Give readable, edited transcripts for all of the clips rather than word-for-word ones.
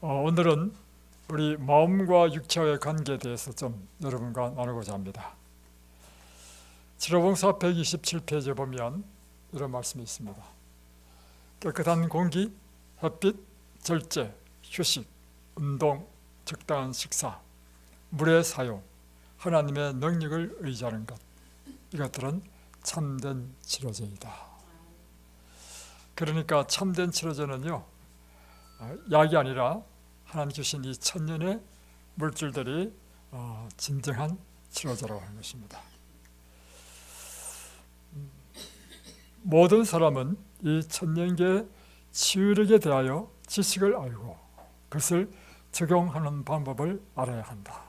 오늘은 우리 마음과 육체와의 관계에 대해서 좀 여러분과 나누고자 합니다. 치료봉사 127페이지에 보면 이런 말씀이 있습니다. 깨끗한 공기, 햇빛, 절제, 휴식, 운동, 적당한 식사, 물의 사용, 하나님의 능력을 의지하는 것, 이것들은 참된 치료제이다. 그러니까 참된 치료제는요, 약이 아니라 하나님 주신 이 천년의 물질들이 진정한 치료제라고 하는 것입니다. 모든 사람은 이 천년계의 치유력에 대하여 지식을 알고 그것을 적용하는 방법을 알아야 한다.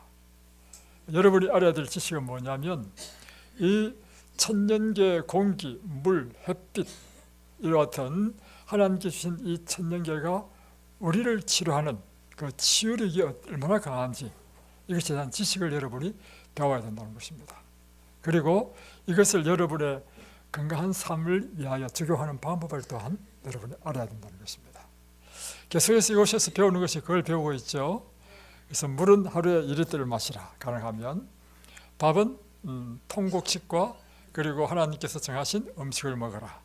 여러분이 알아야 될 지식은 뭐냐면 이 천년계의 공기, 물, 햇빛 이와 같은 하나님께 주신 이 천년계가 우리를 치료하는 그 치유력이 얼마나 강한지 이것에 대한 지식을 여러분이 배워야 된다는 것입니다. 그리고 이것을 여러분의 건강한 삶을 위하여 적용하는 방법을 또한 여러분이 알아야 된다는 것입니다. 계속해서 이곳에서 배우는 것이 그걸 배우고 있죠. 그래서 물은 하루에 2리터를 마시라. 가능하면 밥은 통곡식과 그리고 하나님께서 정하신 음식을 먹어라.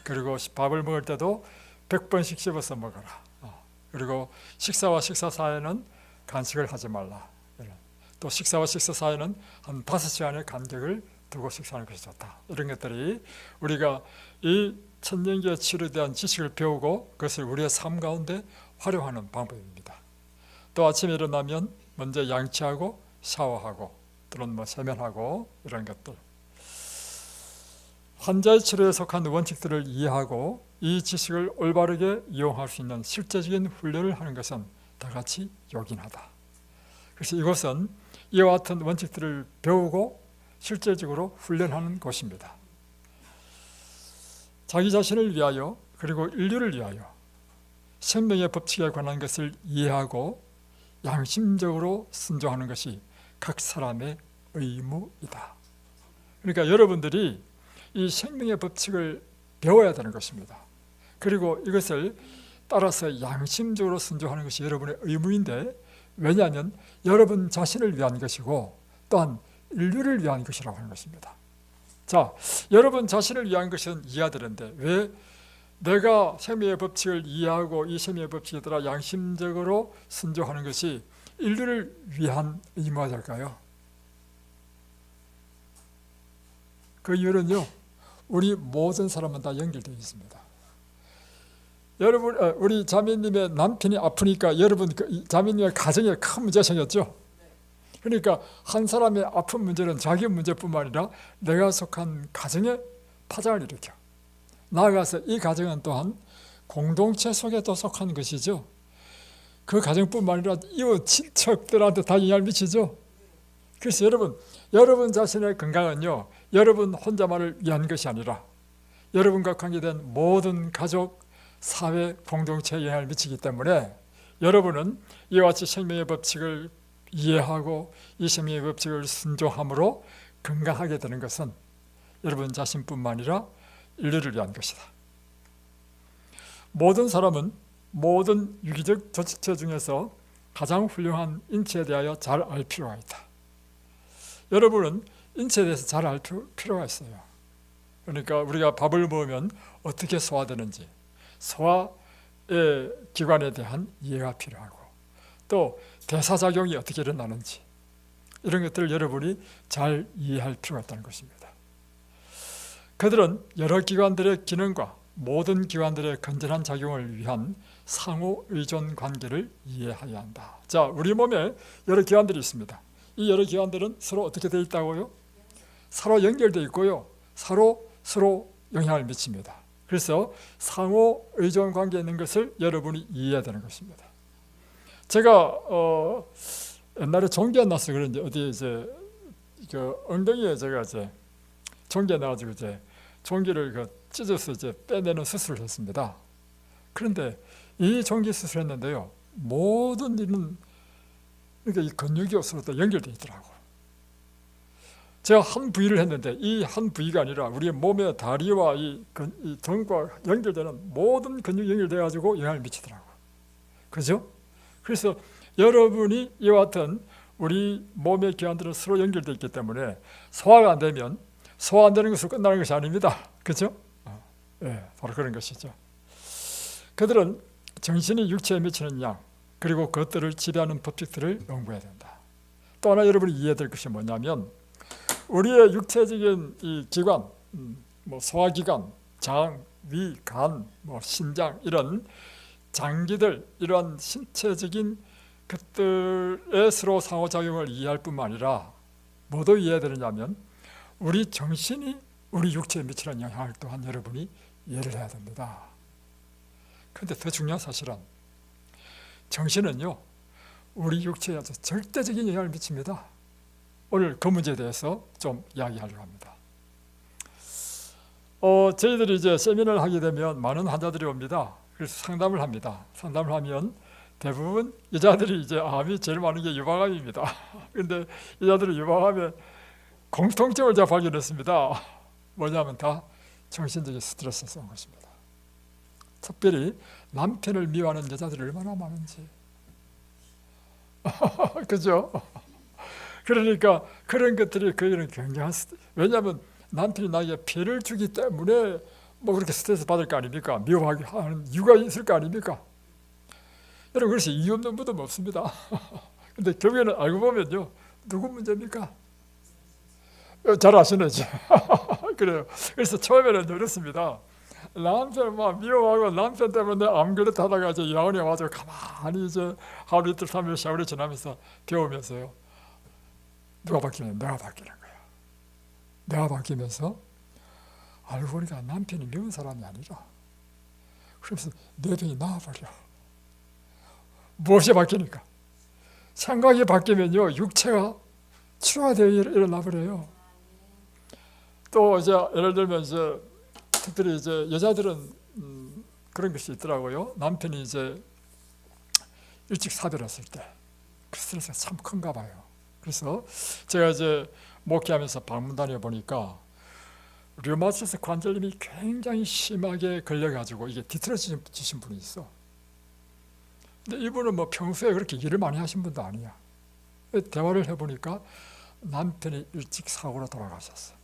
그리고 밥을 먹을 때도 100번씩 씹어서 먹어라. 그리고 식사와 식사 사이에는 간식을 하지 말라. 또 식사와 식사 사이에는 한 5시간의 간격을 두고 식사하는 것이 좋다. 이런 것들이 우리가 이 천년계 치료에 대한 지식을 배우고 그것을 우리의 삶 가운데 활용하는 방법입니다. 또 아침에 일어나면 먼저 양치하고 샤워하고 또는 세면하고 이런 것들, 환자의 치료에 속한 원칙들을 이해하고 이 지식을 올바르게 이용할 수 있는 실제적인 훈련을 하는 것은 다 같이 요긴하다. 그래서 이것은 이와 같은 원칙들을 배우고 실제적으로 훈련하는 곳입니다. 자기 자신을 위하여 그리고 인류를 위하여 생명의 법칙에 관한 것을 이해하고 양심적으로 순종하는 것이 각 사람의 의무이다. 그러니까 여러분들이 이 생명의 법칙을 배워야 되는 것입니다. 그리고 이것을 따라서 양심적으로 순종하는 것이 여러분의 의무인데, 왜냐하면 여러분 자신을 위한 것이고 또한 인류를 위한 것이라고 하는 것입니다. 자, 여러분 자신을 위한 것은 이해가 되는데 왜 내가 생명의 법칙을 이해하고 이 생명의 법칙에 따라 양심적으로 순종하는 것이 인류를 위한 의무가 될까요? 그 이유는요, 우리 모든 사람은 다 연결되어 있습니다. 여러분, 우리 자매님의 남편이 아프니까 여러분 자매님의 가정에 큰 문제가 생겼죠. 그러니까 한 사람의 아픈 문제는 자기 문제뿐만 아니라 내가 속한 가정에 파장을 일으켜. 나아가서 이 가정은 또한 공동체 속에 또 속한 것이죠. 그 가정뿐만 아니라 이웃 친척들한테 다 영향을 미치죠. 그래서 여러분 자신의 건강은요, 여러분 혼자만을 위한 것이 아니라 여러분과 관계된 모든 가족, 사회, 공동체에 영향을 미치기 때문에 여러분은 이와 같이 생명의 법칙을 이해하고 이 생명의 법칙을 순종함으로 건강하게 되는 것은 여러분 자신뿐만 아니라 인류를 위한 것이다. 모든 사람은 모든 유기적 조직체 중에서 가장 훌륭한 인체에 대하여 잘 알 필요가 있다. 여러분은 인체에 대해서 잘 알 필요가 있어요. 그러니까 우리가 밥을 먹으면 어떻게 소화되는지, 소화의 기관에 대한 이해가 필요하고 또 대사작용이 어떻게 일어나는지 이런 것들을 여러분이 잘 이해할 필요가 있다는 것입니다. 그들은 여러 기관들의 기능과 모든 기관들의 건전한 작용을 위한 상호 의존 관계를 이해해야 한다. 자, 우리 몸에 여러 기관들이 있습니다. 이 여러 기관들은 서로 어떻게 되어 있다고요? 서로 연결되어 있고요, 서로 영향을 미칩니다. 그래서 상호 의존 관계에 있는 것을 여러분이 이해해야 되는 것입니다. 제가 옛날에 종기가 나서 그런지 어디 엉덩이에 제가 종기가 나가지고 종기를 찢어서 빼내는 수술을 했습니다. 그런데 이 종기 수술했는데요, 모든 일은 그러니까 이 근육이 서로 연결되어 있더라고요. 제가 한 부위를 했는데 이 한 부위가 아니라 우리의 몸의 다리와 이 등과 연결되는 모든 근육이 연결되어 가지고 영향을 미치더라고요. 그죠? 그래서 여러분이 이와 같은 우리 몸의 기관들은 서로 연결되어 있기 때문에 소화가 안 되면 소화 안 되는 것으로 끝나는 것이 아닙니다. 그렇죠? 바로 그런 것이죠. 그들은 정신이 육체에 미치는 양 그리고 그것들을 지배하는 법칙들을 연구해야 된다. 또 하나 여러분이 이해해야 될 것이 뭐냐면 우리의 육체적인 이 기관, 뭐 소화기관, 장, 위, 간, 뭐 신장 이런 장기들 이러한 신체적인 것들의 서로 상호작용을 이해할 뿐만 아니라 뭐도 이해해야 되느냐면 우리 정신이 우리 육체에 미치는 영향을 또한 여러분이 이해를 해야 됩니다. 그런데 더 중요한 사실은 정신은요 우리 육체에 아주 절대적인 영향을 미칩니다. 오늘 그 문제에 대해서 좀 이야기하려고 합니다. 저희들이 이제 세미나를 하게 되면 많은 환자들이 옵니다. 그래서 상담을 합니다. 상담을 하면 대부분 여자들이 이제 암이 제일 많은 게 유방암입니다. 그런데 여자들이 유방암에 공통점을 제가 발견했습니다. 뭐냐면 다 정신적인 스트레스에서 온 것입니다. 특별히 남편을 미워하는 여자들이 얼마나 많은지. 그죠? 그러니까 그런 것들이 그에게는 굉장한 왜냐하면 남편이 나에게 피해를 주기 때문에 뭐 그렇게 스트레스 받을 거 아닙니까? 미워하게 하는 이유가 있을 거 아닙니까? 여러분 그래서 이유 없는 분도 없습니다. 근데 결국에는 알고 보면요 누구 문제입니까? 잘 아시네. 그래요. 그래서 처음에는 이렇습니다. 남편 막 미워하고 남편 때문에 암 걸렸다 하다가 이제 야원에 와서 가만히 이제 하루 이틀 3일 세월이 지나면서 배우면서요. 누가 바뀌면 내가 바뀌는 거야. 내가 바뀌면서 알고 보니까 남편이 미운 사람이 아니라 그래서 내 병이 나아버려. 무엇이 바뀌니까? 생각이 바뀌면요 육체가 치료되어 일어나 버려요. 또 이제 예를 들면 이제 특별히 이제 여자들은 그런 것이 있더라고요. 남편이 이제 일찍 사별했을 때 그 스트레스가 참 큰가 봐요. 그래서 제가 이제 목회하면서 방문 다녀 보니까 류마티스 관절염이 굉장히 심하게 걸려가지고 이게 뒤틀어지신 분이 있어. 근데 이분은 뭐 평소에 그렇게 일을 많이 하신 분도 아니야. 대화를 해보니까 남편이 일찍 사고로 돌아가셨어.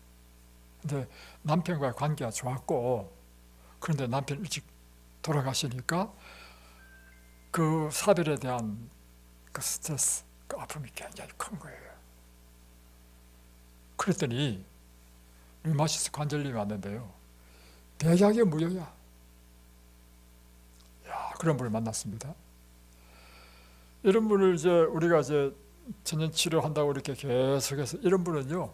근데 남편과의 관계가 좋았고 그런데 남편이 일찍 돌아가시니까 그 사별에 대한 그 스트레스, 그 아픔이 굉장히 큰 거예요. 그랬더니 류마티스 관절염이 왔는데요. 백약의 무효야. 야, 그런 분을 만났습니다. 이런 분을 이제 우리가 이제 천연 치료한다고 이렇게 계속해서 이런 분은요.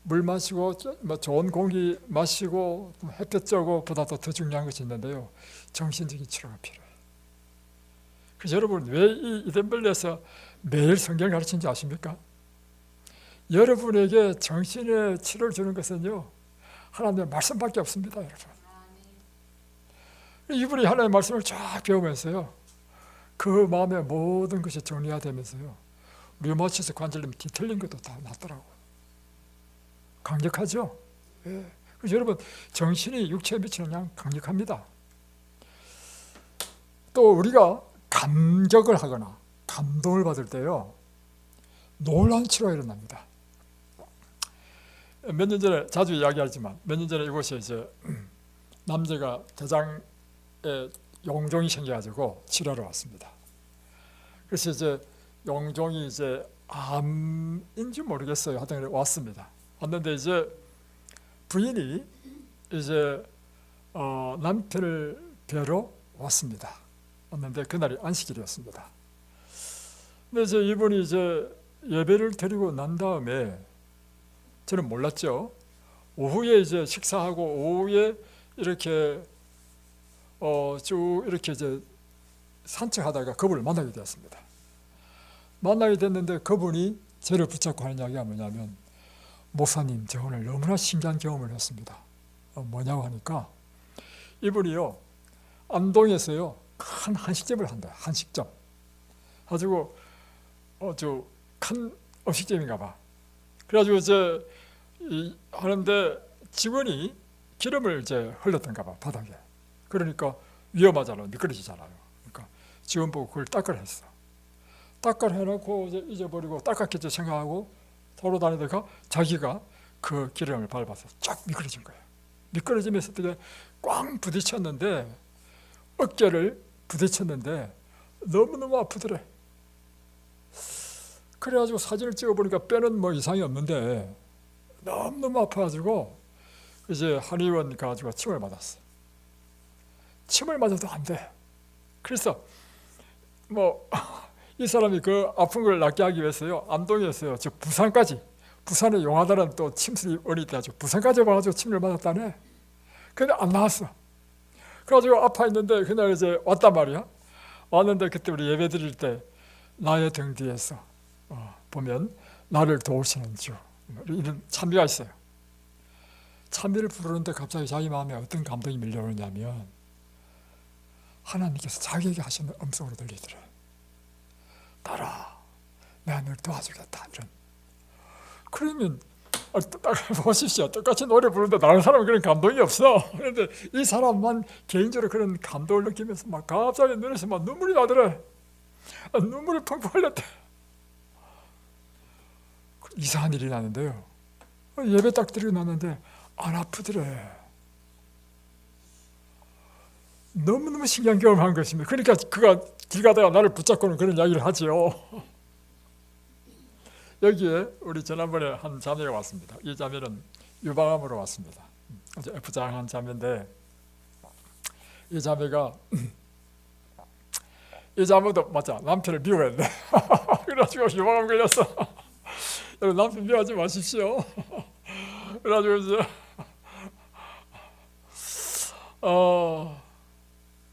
물 마시고 좋은 공기 마시고 햇볕 쬐고 보다도 더 중요한 것이 있는데요. 정신적인 치료가 필요해요. 그래서 여러분 왜 이 이덴벨리에서 매일 성경을 가르치는지 아십니까? 여러분에게 정신의 치료를 주는 것은요. 하나님의 말씀밖에 없습니다. 여러분. 이분이 하나님의 말씀을 쫙 배우면서요. 그 마음의 모든 것이 정리가 되면서요. 류마티스 관절염 뒤틀린 것도 다 낫더라고. 강력하죠? 예. 그래서 여러분 정신이 육체에 미치는 영향 강력합니다. 또 우리가 감격을 하거나 감동을 받을 때요 놀라운 치료가 일어납니다. 몇 년 전에 자주 이야기하지만 몇 년 전에 이곳에 이제 남자가 대장에 용종이 생겨가지고 치료하러 왔습니다. 그래서 이제 용종이 이제 암인지 모르겠어요. 하여튼 왔습니다. 왔는데 이제 부인이 이제 남편을 뵈러 왔습니다. 왔는데 그날이 안식일이었습니다. 근데 이제 이분이 이제 예배를 드리고 난 다음에 저는 몰랐죠. 오후에 이제 식사하고 오후에 이렇게 쭉 이렇게 이제 산책하다가 그분을 만나게 되었습니다. 만나게 됐는데 그분이 저를 붙잡고 하는 이야기가 뭐냐면 목사님, 저 오늘 너무나 신기한 경험을 했습니다. 뭐냐고 하니까 이분이요 안동에서요 큰 한식점을 한다. 한식점 가지고 아주 큰 음식점인가 봐. 그래가지고 이제 하는데 직원이 기름을 이제 흘렸던가 봐 바닥에. 그러니까 위험하잖아요. 미끄러지잖아요. 그러니까 직원 보고 그걸 닦으라 했어. 딱깔 해놓고 이제 잊어버리고 닦았겠지 생각하고 도로 다니다가 자기가 그 기름을 밟아서 쫙 미끄러진 거예요. 미끄러지면서 되게 꽝 부딪혔는데, 어깨를 부딪혔는데 너무너무 아프더래. 그래가지고 사진을 찍어보니까 뼈는 뭐 이상이 없는데 너무너무 아파가지고 이제 한의원 가가지고 침을 맞았어. 침을 맞아도 안 돼. 그래서 뭐 이 사람이 그 아픈 걸 낫게 하기 위해서요, 안동이었어요. 저 부산까지, 부산의 용하다는 또 침술이 어릴 때 아주 부산까지 와가지고 침을 맞았다네. 근데 안 나왔어. 그래가지고 아파 있는데 그날 이제 왔단 말이야. 왔는데 그때 우리 예배 드릴 때 나의 등 뒤에서 보면 나를 도우시는 주, 이런 찬미가 있어요. 찬미를 부르는데 갑자기 자기 마음에 어떤 감동이 밀려오냐면 하나님께서 자기에게 하시는 음성으로 들리더래. 따라, 내가 널 도와주겠다. 이런. 그러면 보십시오. 똑같이 노래 부르는데 다른 사람은 그런 감동이 없어. 그런데 이 사람만 개인적으로 그런 감동을 느끼면서 막 갑자기 눈에서 막 눈물이 나더래. 눈물이 펑펑 흘렸대. 이상한 일이 나는데요, 예배 딱 드리고 났는데 안 아프더래. 너무너무 신기한 경험을 한 것입니다. 그러니까 그가 길 가다가 나를 붙잡고는 그런 이야기를 하지요. 여기에 우리 지난번에 한 자매가 왔습니다. 이 자매는 유방암으로 왔습니다. 아주 부장한 자매인데, 이 자매가 이 자매도 맞아, 남편을 미워했네. 그래가지고 유방암 걸렸어. 여러분, 남편 미워하지 마십시오. 그래가지고 이제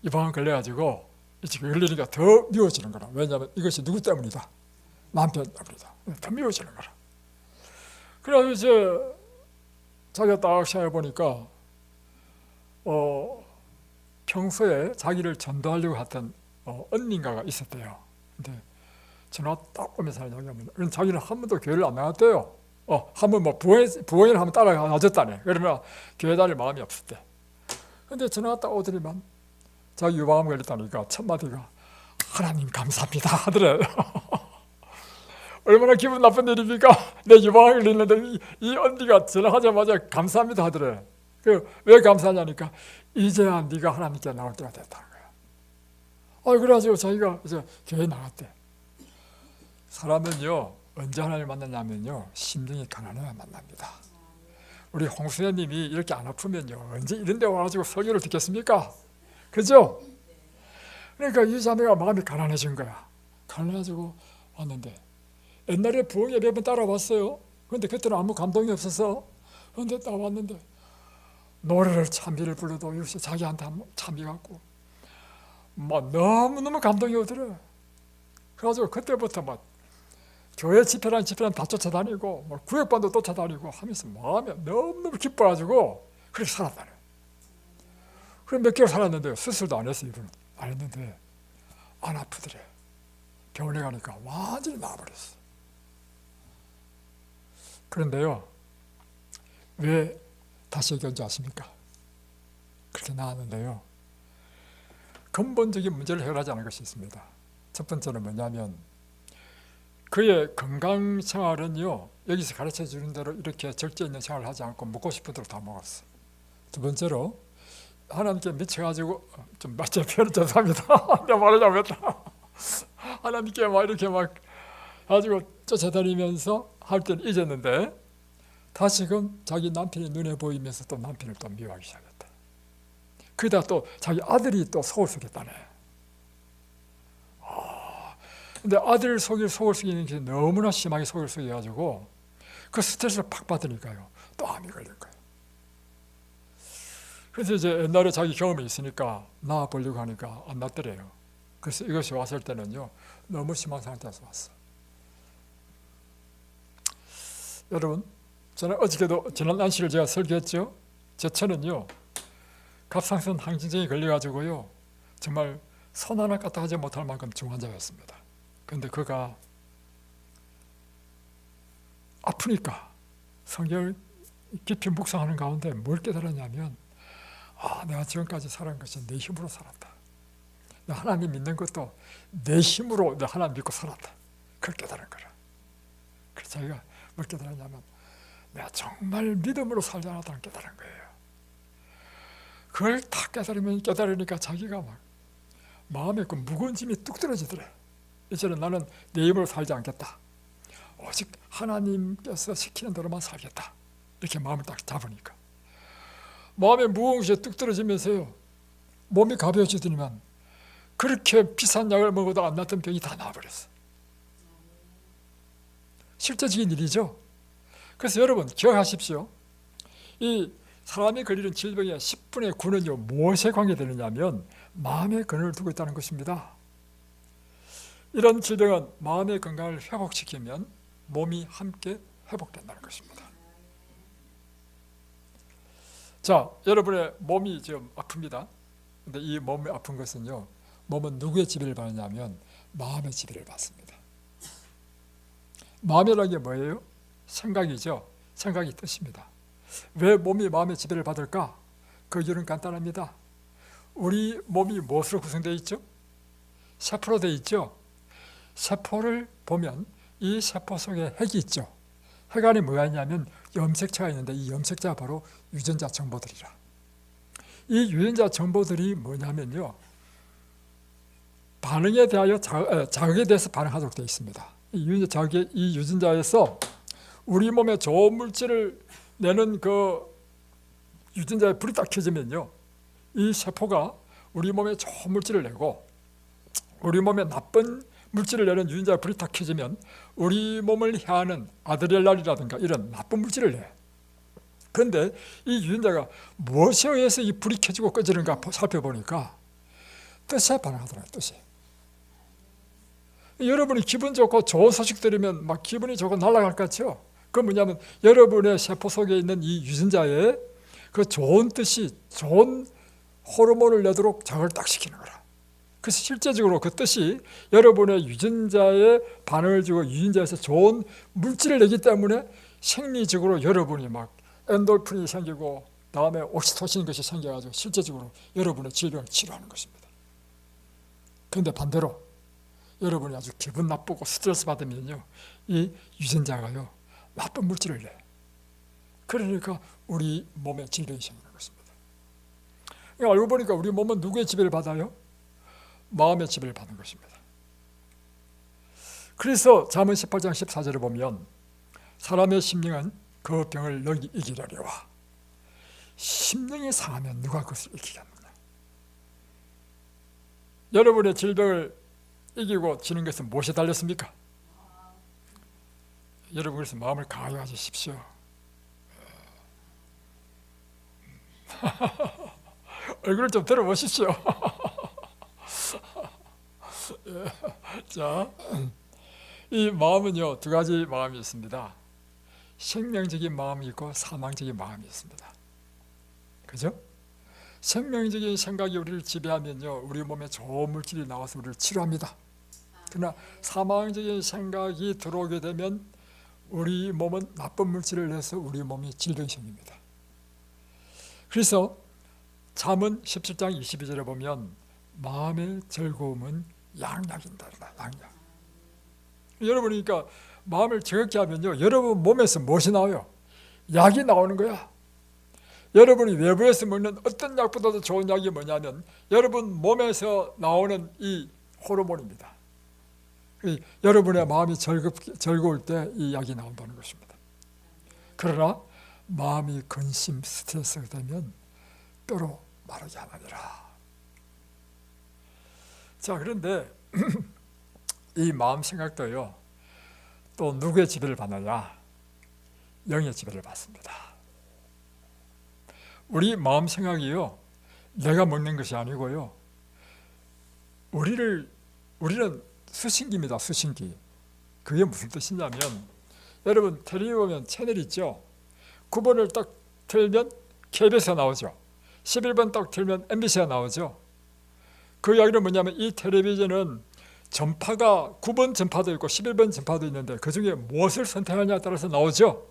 유방암 걸려가지고 지금 걸리니까 더 미워지는 거라. 왜냐하면 이것이 누구 때문이다? 남편 때문이다. 더 미워지는 거라. 그래서 이제 자기가 딱 생각해보니까 평소에 자기를 전도하려고 했던 언니인가가 있었대요. 근데 전화 딱 오면서 하는 이야기하면 자기는 한 번도 교회를 안 나갔대요. 한번 뭐 부원을 한번 따라가줬다네. 그러면 교회 다닐 마음이 없었대. 근데 전화가 딱 오더니만 자기 유방암 걸렸다니까 첫 마디가 하나님 감사합니다 하더래. 얼마나 기분 나쁜 일입니까? 내 유방암 걸렸는데 이 언니가 전화하자마자 감사합니다 하더래. 왜 감사하냐니까 이제야 네가 하나님께 나올 때가 됐다는 거야. 그래가지고 자기가 이제 교회 나갔대. 사람은요, 언제 하나님을 만나냐면요, 심령이 가난해야 만납니다. 우리 홍수연님이 이렇게 안 아프면요, 언제 이런 데 와가지고 설교를 듣겠습니까? 그죠? 그러니까 이 자매가 마음이 가난해진 거야. 가난해가지고 왔는데, 옛날에 부흥 예배 번 따라왔어요. 그런데 그때는 아무 감동이 없어서. 그런데 딱 왔는데 노래를 찬미를 불러도 역시 자기한테 찬미 같고 막 너무너무 감동이 오더래. 그래가지고 그때부터 막 교회 집회란 다 쫓아다니고 뭐 구역반도 쫓아다니고 하면서 마음이 너무너무 기뻐가지고 그렇게 살았다네. 그럼 몇 개월 살았는데요, 수술도 안 했어요. 이분은 안 했는데 안 아프더래. 병원에 가니까 완전히 나아버렸어. 그런데요, 왜 다시 얘기한지 아십니까? 그렇게 나았는데요, 근본적인 문제를 해결하지 않은 것이 있습니다. 첫 번째는 뭐냐면 그의 건강 생활은요, 여기서 가르쳐 주는 대로 이렇게 절제 있는 생활을 하지 않고 먹고 싶은 대로 다 먹었어. 두 번째로 하나님께 미쳐가지고, 제 표현은 죄송합니다. 내가 말을 잘못했다. 하나님께 막 이렇게 막 가지고 쫓아다니면서 할 때는 잊었는데 다시금 자기 남편이 눈에 보이면서 또 남편을 또 미워하기 시작했다. 그러다 또 자기 아들이 또 속을 썩였다네. 근데 아들 속을 썩이는 게 너무나 심하게 속을 썩여가지고 그 스트레스를 팍 받으니까요, 또 암이 걸린 거예요. 그래서 이제 옛날에 자기 경험이 있으니까 나아보려고 하니까 안 낫더래요. 그래서 이것이 왔을 때는요, 너무 심한 상태에서 왔어. 여러분, 저는 어저께도 지난 안식을 제가 설교했죠. 제 처는요, 갑상선 항진증이 걸려가지고요, 정말 손 하나 까딱 하지 못할 만큼 중환자였습니다. 그런데 그가 아프니까 성경을 깊이 묵상하는 가운데 뭘 깨달았냐면, 내가 지금까지 살은 것이 내 힘으로 살았다. 하나님 믿는 것도 내 힘으로 하나님 믿고 살았다. 그걸 깨달은 거라. 그래서 자기가 뭘 깨달았냐면 내가 정말 믿음으로 살지 않았다는 깨달은 거예요. 그걸 다 깨달으니까 자기가 막 마음에 그 무거운 짐이 뚝 떨어지더래. 이제는 나는 내 힘으로 살지 않겠다. 오직 하나님께서 시키는 대로만 살겠다. 이렇게 마음을 딱 잡으니까 마음에 무거운 것이 뚝 떨어지면서요, 몸이 가벼워지더니만 그렇게 비싼 약을 먹어도 안 낫던 병이 다 나아버렸어. 실제적인 일이죠. 그래서 여러분 기억하십시오. 이 사람이 걸리는 질병의 10분의 9는요 무엇에 관계되느냐면 마음의 근원을 두고 있다는 것입니다. 이런 질병은 마음의 건강을 회복시키면 몸이 함께 회복된다는 것입니다. 자, 여러분의 몸이 지금 아픕니다. 근데 이 몸이 아픈 것은요, 몸은 누구의 지배를 받느냐면 마음의 지배를 받습니다. 마음이라는 게 뭐예요? 생각이죠. 생각이 뜻입니다. 왜 몸이 마음의 지배를 받을까? 그 이유는 간단합니다. 우리 몸이 무엇으로 구성되어 있죠? 세포로 되어 있죠. 세포를 보면 이 세포 속에 핵이 있죠. 핵 안에 뭐가 있냐면 염색체가 있는데 이 염색체가 바로 유전자 정보들이라. 이 유전자 정보들이 뭐냐면요, 반응에 대하여 자극에 대해서 반응하도록 되어 있습니다. 이 유전자에서 우리 몸에 좋은 물질을 내는 그 유전자에 불이 딱 켜지면요, 이 세포가 우리 몸에 좋은 물질을 내고 우리 몸에 나쁜 물질을 내는 유전자에 불이 딱 켜지면 우리 몸을 해하는 아드레날린이라든가 이런 나쁜 물질을 내. 그런데 이 유전자가 무엇에 의해서 이 불이 켜지고 꺼지는가 살펴보니까 뜻에 반응하더라고요. 뜻에. 여러분이 기분 좋고 좋은 소식 들으면 막 기분이 좋고 날아갈 것 같죠? 그건 뭐냐면 여러분의 세포 속에 있는 이 유전자에 그 좋은 뜻이 좋은 호르몬을 내도록 자극을 딱 시키는 거라. 그래서 실제적으로 그 뜻이 여러분의 유전자에 반응을 주고 유전자에서 좋은 물질을 내기 때문에 생리적으로 여러분이 막 엔돌핀이 생기고 다음에 옥시토신 것이 생겨가지고 실제적으로 여러분의 질병을 치료하는 것입니다. 그런데 반대로 여러분이 아주 기분 나쁘고 스트레스 받으면요, 이 유전자가요 나쁜 물질을 내. 그러니까 우리 몸에 질병이 생기는 것입니다. 그러니까 알고 보니까 우리 몸은 누구의 지배를 받아요? 마음의 지배를 받는 것입니다. 그래서 잠언 18장 14절을 보면 사람의 심령은 그 병을 너희 이기려려와 심령이 상하면 누가 그것을 이기겠느냐. 여러분의 질병을 이기고 지는 것은 무엇에 달렸습니까? 여러분 그래서 마음을 강하게 가지십시오. 얼굴을 좀 들어보십시오. 자, 이 마음은요 두 가지 마음이 있습니다. 생명적인 마음이 있고 사망적인 마음이 있습니다. 그죠? 생명적인 생각이 우리를 지배하면요 우리 몸에 좋은 물질이 나와서 우리를 치료합니다. 그러나 사망적인 생각이 들어오게 되면 우리 몸은 나쁜 물질을 내서 우리 몸이 질병이 생깁니다. 그래서 잠언 17장 22절에 보면 마음의 즐거움은 양약인다. 양약. 여러분이 그러니까 마음을 즐겁게 하면요 여러분 몸에서 무엇이 나와요? 약이 나오는 거야. 여러분이 외부에서 먹는 어떤 약보다도 좋은 약이 뭐냐면 여러분 몸에서 나오는 이 호르몬입니다. 여러분의 마음이 즐거울 때 이 약이 나온다는 것입니다. 그러나 마음이 근심 스트레스가 되면 뼈로 마르게 하느니라. 자, 그런데 이 마음 생각도요 또 누구의 지배를 받느냐? 영의 지배를 받습니다. 우리 마음 생각이요 내가 먹는 것이 아니고요 우리는 수신기입니다. 수신기. 그게 무슨 뜻이냐면 여러분 텔레비전 보면 채널 있죠. 9번을 딱 틀면 KBS가 나오죠. 11번 딱 틀면 MBC가 나오죠. 그 이야기는 뭐냐면 이 텔레비전은 전파가 9번 전파도 있고 11번 전파도 있는데 그 중에 무엇을 선택하냐에 따라서 나오죠.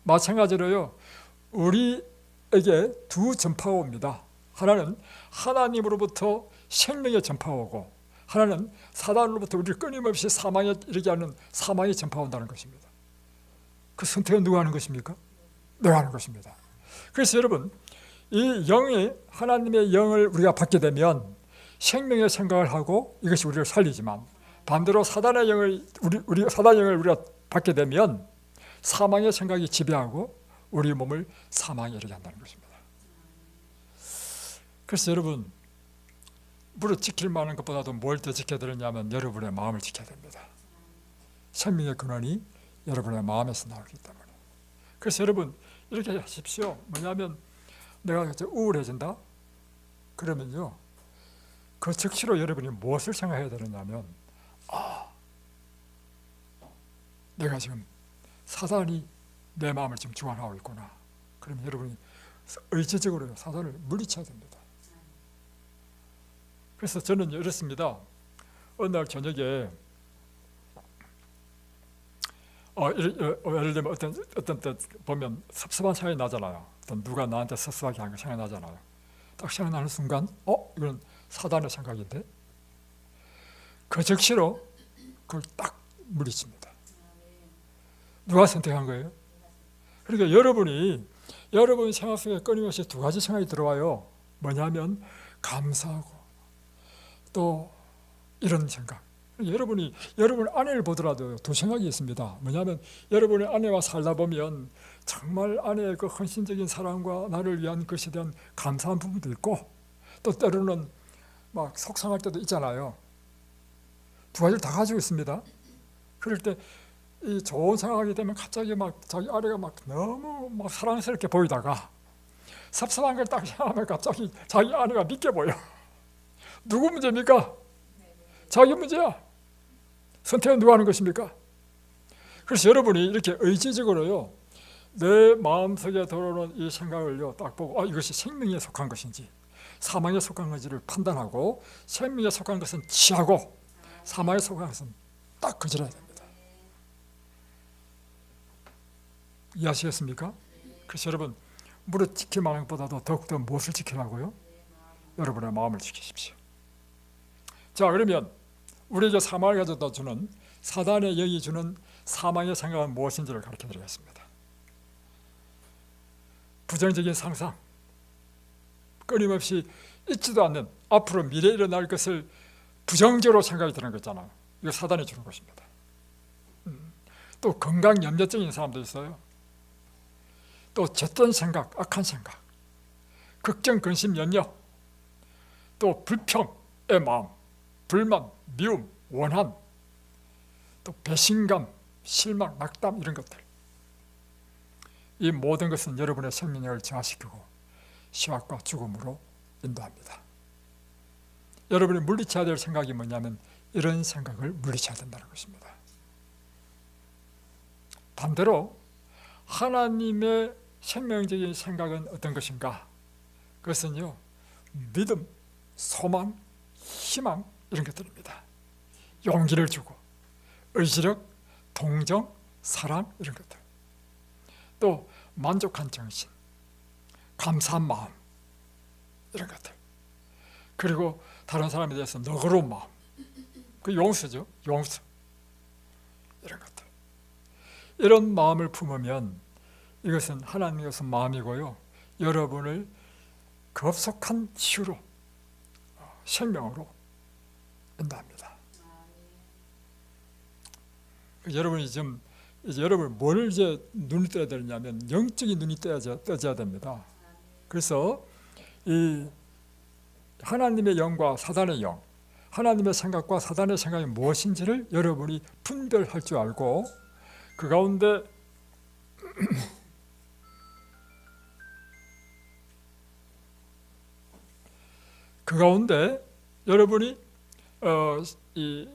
마찬가지로요 우리에게 두 전파가 옵니다. 하나는 하나님으로부터 생명의 전파가 오고 하나는 사단으로부터 우리를 끊임없이 사망에 이르게 하는 사망이 전파온다는 것입니다. 그 선택은 누가 하는 것입니까? 내가 하는 것입니다. 그래서 여러분, 이 영이, 하나님의 영을 우리가 받게 되면 생명의 생각을 하고 이것이 우리를 살리지만, 반대로 사단의 영을 사단의 영을 우리가 받게 되면 사망의 생각이 지배하고 우리 몸을 사망에 이르게 한다는 것입니다. 그래서 여러분, 무릇 지킬 만한 것보다도 뭘 더 지켜야 되느냐면 여러분의 마음을 지켜야 됩니다. 생명의 근원이 여러분의 마음에서 나오기 때문에. 그래서 여러분, 이렇게 하십시오. 뭐냐면 내가 우울해진다? 그러면요, 그 즉시로 여러분이 무엇을 생각해야 되느냐면, 내가 지금 사단이 내 마음을 지금 주관하고 있구나. 그러면 여러분이 의지적으로 사단을 물리쳐야 됩니다. 그래서 저는 이렇습니다. 어느 날 저녁에 예를 들면 어떤 때 보면 섭섭한 생각이 나잖아요. 어떤 누가 나한테 섭섭하게 하는 생각이 나잖아요. 딱 생각나는 순간 이건 사단의 생각인데, 그 즉시로 그걸 딱 물리칩니다. 누가 선택한 거예요? 그러니까 여러분 생각 속에 끊임없이 두 가지 생각이 들어와요. 뭐냐면 감사하고 또 이런 생각. 여러분 아내를 보더라도 두 생각이 있습니다. 뭐냐면 여러분의 아내와 살다 보면 정말 아내의 그 헌신적인 사랑과 나를 위한 것에 대한 감사한 부분도 있고, 또 때로는 막 속상할 때도 있잖아요. 두 가지를 다 가지고 있습니다. 그럴 때 이 좋은 생각하게 되면 갑자기 막 자기 아내가 막 너무 막 사랑스럽게 보이다가 섭섭한 걸 딱 생각하면 갑자기 자기 아내가 믿게 보여. 누구 문제입니까? 자기 문제야. 선택은 누가 하는 것입니까? 그래서 여러분이 이렇게 의지적으로요, 내 마음속에 들어오는 이 생각을요 딱 보고 이것이 생명에 속한 것인지 사망에 속한 것인지를 판단하고, 생명에 속한 것은 취하고 사망에 속한 것은 딱 거절해야 됩니다. 이해하시겠습니까? 그래서 여러분, 무릇 지킬 만한 것보다도 더욱더 무엇을 지키라고요? 여러분의 마음을 지키십시오. 자, 그러면 우리에게 사망을 가져다 주는 사단의 영이 주는 사망의 생각은 무엇인지를 가르쳐 드리겠습니다. 부정적인 상상, 끊임없이 있지도 않는 앞으로 미래에 일어날 것을 부정적으로 생각이 드는 거 있잖아요. 이거 사단이 주는 것입니다. 또 건강 염려증인 사람도 있어요. 또 젬던 생각, 악한 생각, 걱정, 근심, 염려, 또 불평의 마음, 불만, 미움, 원한, 또 배신감, 실망, 낙담, 이런 것들. 이 모든 것은 여러분의 생명력을 저하시키고 시약과 죽음으로 인도합니다. 여러분이 물리쳐야 될 생각이 뭐냐면 이런 생각을 물리쳐야 된다는 것입니다. 반대로 하나님의 생명적인 생각은 어떤 것인가? 그것은요, 믿음, 소망, 희망, 이런 것들입니다. 용기를 주고 의지력, 동정, 사랑, 이런 것들. 또 만족한 정신, 감사한 마음, 이런 것들. 그리고 다른 사람에 대해서 너그러운 마음, 그 용서죠. 용서, 이런 것들. 이런 마음을 품으면 이것은 하나님께서 마음이고요, 여러분을 급속한 치유로, 생명으로 인도합니다. 여러분이 지금 이제 여러분 뭘 이제 눈이 떠야 되느냐면 영적인 눈이 떠져야 됩니다. 그래서 이 하나님의 영과 사단의 영, 하나님의 생각과 사단의 생각이 무엇인지를 여러분이 분별할 줄 알고, 그 가운데 여러분이 이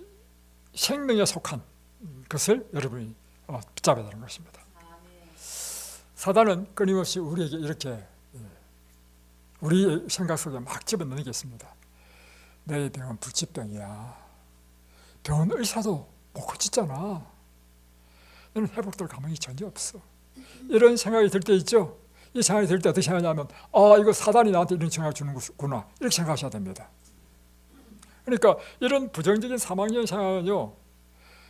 생명에 속한 것을 여러분이 붙잡아야 되는 것입니다. 사단은 끊임없이 우리에게 이렇게 우리 생각 속에 막 집어넣는 게 있습니다. 내 병은 불치병이야. 병원 의사도 못 고치잖아. 너는 회복될 가망이 전혀 없어. 이런 생각이 들 때 있죠. 이 생각이 들 때 어떻게 생각하냐면 이거 사단이 나한테 이런 생각을 주는구나, 이렇게 생각하셔야 됩니다. 그러니까 이런 부정적인 사망적인 생각은요,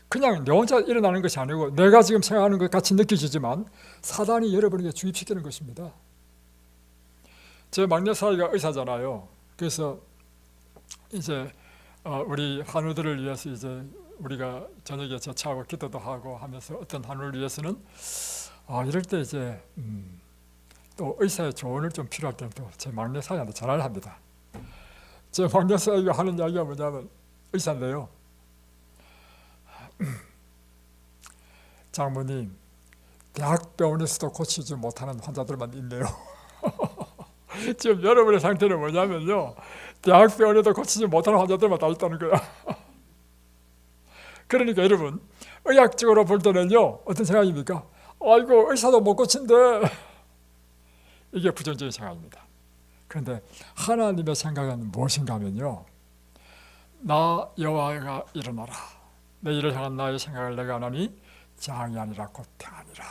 그냥 내 혼자 일어나는 것이 아니고 내가 지금 생각하는 것 같이 느껴지지만 사단이 여러분에게 주입시키는 것입니다. 제 막내 사위가 의사잖아요. 그래서 이제 우리 한우들을 위해서 이제 우리가 저녁에 제차하고 기도도 하고 하면서 어떤 한우를 위해서는 이럴 때 이제 또 의사의 조언을 좀 필요할 때는 또 제 막내 사위한테 전화를 합니다. 제 막내 사위가 하는 이야기가 뭐냐면, 의사인데요, 장모님, 대학병원에서도 고치지 못하는 환자들만 있네요. 지금 여러분의 상태는 뭐냐면요, 대학병원에도 고치지 못하는 환자들만 다 있다는 거야. 그러니까 여러분, 의학적으로 볼 때는요, 어떤 생각입니까? 아이고, 의사도 못 고친대. 이게 부정적인 생각입니다. 그런데 하나님의 생각은 무엇인가 하면요, 나 여호와가 일어나라. 내 일을 향한 나의 생각을 내가 하나니 장이 아니라 곧 태아니라.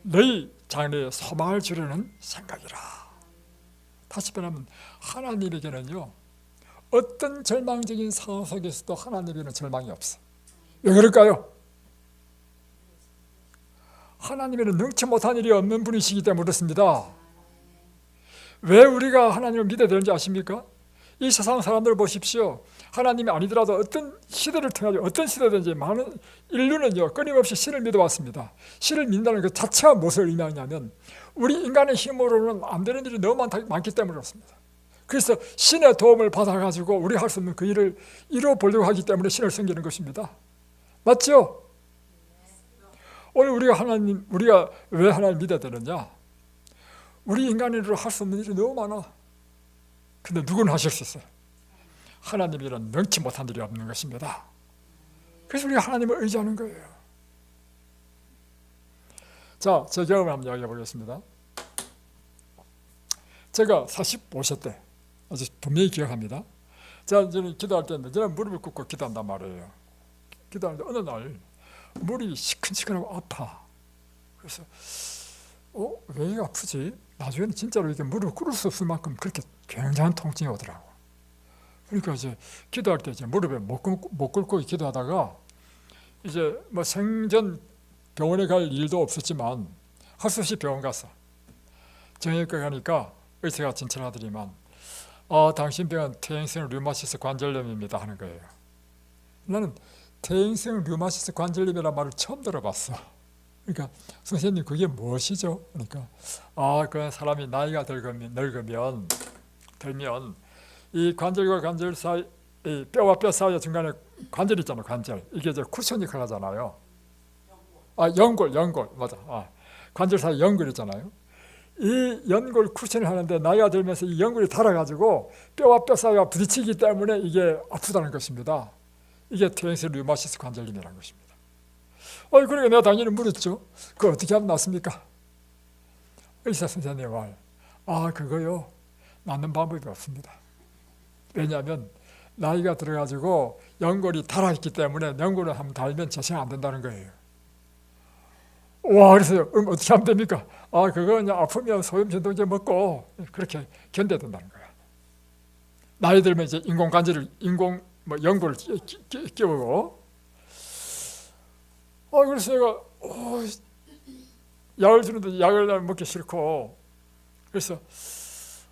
너희 장래에 소망을 주려는 생각이라. 다시 말하면 하나님에게는요, 어떤 절망적인 상황 속에서도 하나님에게는 절망이 없어. 왜 그럴까요? 하나님에는 능치 못한 일이 없는 분이시기 때문에 그렇습니다. 왜 우리가 하나님을 믿어야 되는지 아십니까? 이 세상 사람들 보십시오. 하나님이 아니더라도 어떤 시대를 통해 어떤 시대든지 많은 인류는요, 끊임없이 신을 믿어왔습니다. 신을 믿는다는 그 자체가 무엇을 의미하냐면, 우리 인간의 힘으로는 안 되는 일이 너무 많기 때문에 그렇습니다. 그래서 신의 도움을 받아가지고 우리 할 수 없는 그 일을 이루어 보려고 하기 때문에 신을 섬기는 것입니다. 맞죠? 오늘 우리가 왜 하나님을 믿어야 되느냐? 우리 인간으로 할 수 없는 일이 너무 많아. 근데 누구는 하실 수 있어요. 하나님이란 능치 못한 일이 없는 것입니다. 그래서 우리가 하나님을 의지하는 거예요. 자, 제 경험을 한번 이야기해 보겠습니다. 제가 45세 때, 아주 분명히 기억합니다. 제가 저는 기도할 때인데, 저는 무릎을 꿇고 기도한단 말이에요. 기도하는데 어느 날 물이 시큰시큰하고 아파. 그래서 왜 아프지? 나중에는 진짜로 이렇게 무릎을 꿇을 수 없을 만큼 그렇게 굉장한 통증이 오더라고. 그러니까 이제 기도할 때 이제 무릎에 못 꿇고 기도하다가 이제 뭐 생전 병원에 갈 일도 없었지만 할 수 없이 병원 갔어. 정형외과 가니까 의사가 진찰하더니만 당신 병은 퇴행성 류마티스 관절염입니다 하는 거예요. 나는 퇴행성 류마티스 관절염이라는 말을 처음 들어봤어. 그러니까 선생님 그게 무엇이죠? 그러니까 그 사람이 나이가 들면 이 관절과 관절 사이, 이 뼈와 뼈 사이 중간에 관절 있잖아요. 관절. 이게 이제 쿠션 역할을 하잖아요. 연골 맞아. 관절 사이 연골 있잖아요. 이 연골 쿠션을 하는데 나이가 들면서 이 연골이 닳아가지고 뼈와 뼈 사이가 부딪히기 때문에 이게 아프다는 것입니다. 이게 퇴행성 류마티스 관절염이라는 것입니다. 그러니까 내가 당연히 물었죠. 그거 어떻게 하면 낫습니까? 의사 선생님 말, 그거요, 낫는 방법이 없습니다. 왜냐하면 나이가 들어가지고 연골이 닳아있기 때문에 연골을 한번 달면 재생 안 된다는 거예요. 와, 그래서 어떻게 하면 됩니까? 그거 그냥 아프면 소염 진통제 먹고 그렇게 견뎌야 된다는 거야. 나이 들면 이제 연골을 끼우고. 그래서 내가 약을 주는데 약을 먹기 싫고, 그래서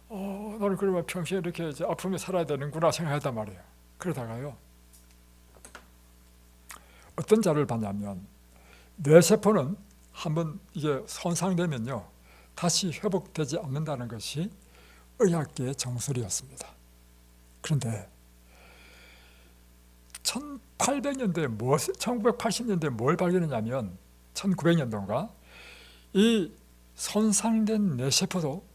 나는 그러면 평생에 이렇게 이제 아프며 살아야 되는구나 생각했단 말이에요. 그러다가요, 어떤 자료를 봤냐면 뇌세포는 한번 이게 손상되면요 다시 회복되지 않는다는 것이 의학계의 정설이었습니다. 그런데 1800년대에 1980년대에 뭘 발견했냐면 1900년도인가 이 손상된 뇌세포도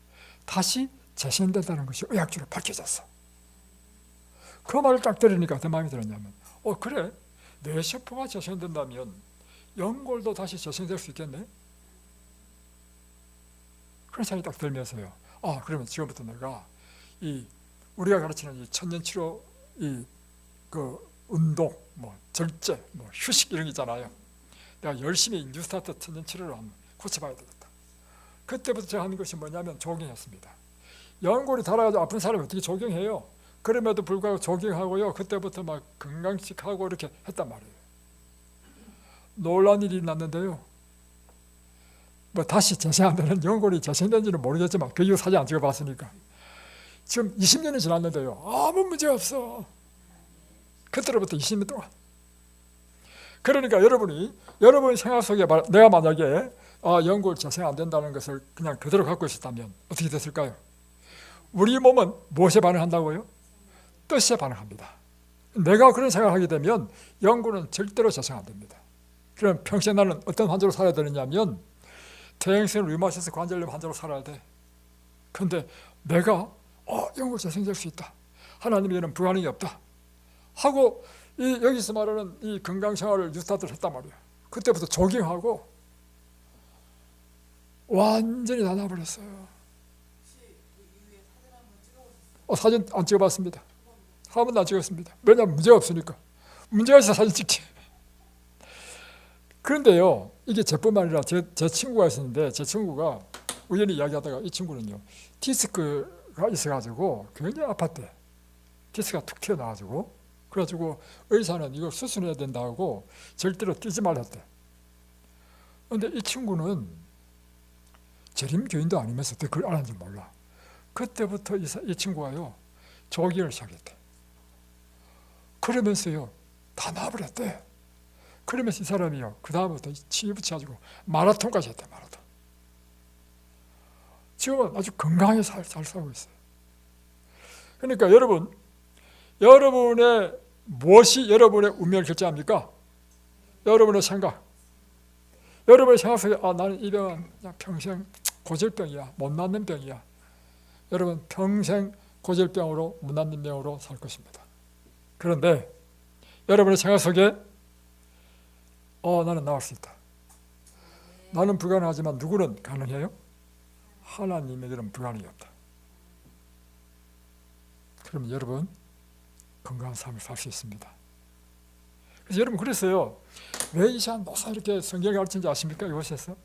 다시 재생된다는 것이 의학적으로 밝혀졌어. 그 말을 딱 들으니까 어떤 마음이 들었냐면 그래, 뇌세포가 재생된다면 연골도 다시 재생될 수 있겠네? 그런 생각이 딱 들면서요, 그러면 지금부터 내가 우리가 가르치는 이 천년치료 운동, 절제, 휴식 이런 게 있잖아요. 내가 열심히 뉴스타트 천년치료를 한번 고쳐봐야 되겠다. 그때부터 제가 하는 것이 뭐냐면 조경했습니다. 연골이 닳아가지고 아픈 사람이 어떻게 조경해요? 그럼에도 불구하고 조깅하고요, 그때부터 막 건강식하고 이렇게 했단 말이에요. 놀란 일이 났는데요, 뭐 다시 재생한다는 연골이 재생된지는 모르겠지만 그 이후 사진 안 찍어봤으니까 지금 20년이 지났는데요, 아무 문제 없어. 그때로부터 20년 동안. 그러니까 여러분 생활 속에 내가 만약에 연골 재생 안 된다는 것을 그냥 그대로 갖고 있었다면 어떻게 됐을까요? 우리 몸은 무엇에 반응한다고요? 뜻에 반응합니다. 내가 그런 생각을 하게 되면 연골은 절대로 재생 안 됩니다. 그럼 평생 나는 어떤 환자로 살아야 되느냐면 퇴행성 류마티스 관절염 환자로 살아야 돼. 그런데 내가 연골 재생될 수 있다, 하나님에게는 불가능이 없다 하고 여기서 말하는 이 건강생활을 유스타트를 했단 말이에요. 그때부터 조깅하고 완전히 다 나버렸어요. 사진 안 찍어봤습니다. 한 번도 안 찍었습니다. 왜냐하면 문제가 없으니까. 문제가 있어 사진 찍지. 그런데요, 이게 저뿐만 아니라 제 친구가 있었는데, 제 친구가 우연히 이야기하다가 이 친구는요, 디스크가 있어가지고 굉장히 아팠대. 디스크가 툭 튀어나와가지고, 그래가지고 의사는 이걸 수술해야 된다고 절대로 뛰지 말랬대. 그런데 이 친구는 재림교인도 아니면서 그걸 알았는지 몰라. 그때부터 이 친구가요, 조깅을 시작했대. 그러면서요, 다 나아버렸대. 그러면서 이 사람이요, 그 다음부터 치유 붙여가지고 마라톤까지 했대. 마라톤. 지금은 아주 건강하게 잘 살고 있어요. 그러니까 여러분의 무엇이 여러분의 운명을 결정합니까? 여러분의 생각. 여러분의 생각 속에 나는 이 병은 그냥 평생 고질병이야, 못 낫는 병이야. 여러분 평생 고질병으로 못 낫는 병으로 살 것입니다. 그런데 여러분의 생각 속에 나는 나을 수 있다, 나는 불가능하지만 누구는 가능해요? 하나님에게는 불가능이 없다. 그러면 여러분 건강한 삶을 살 수 있습니다. 그래서 여러분 그랬어요. 왜 이 시간 노사 이렇게 성경을 가르치는지 아십니까? 이곳에서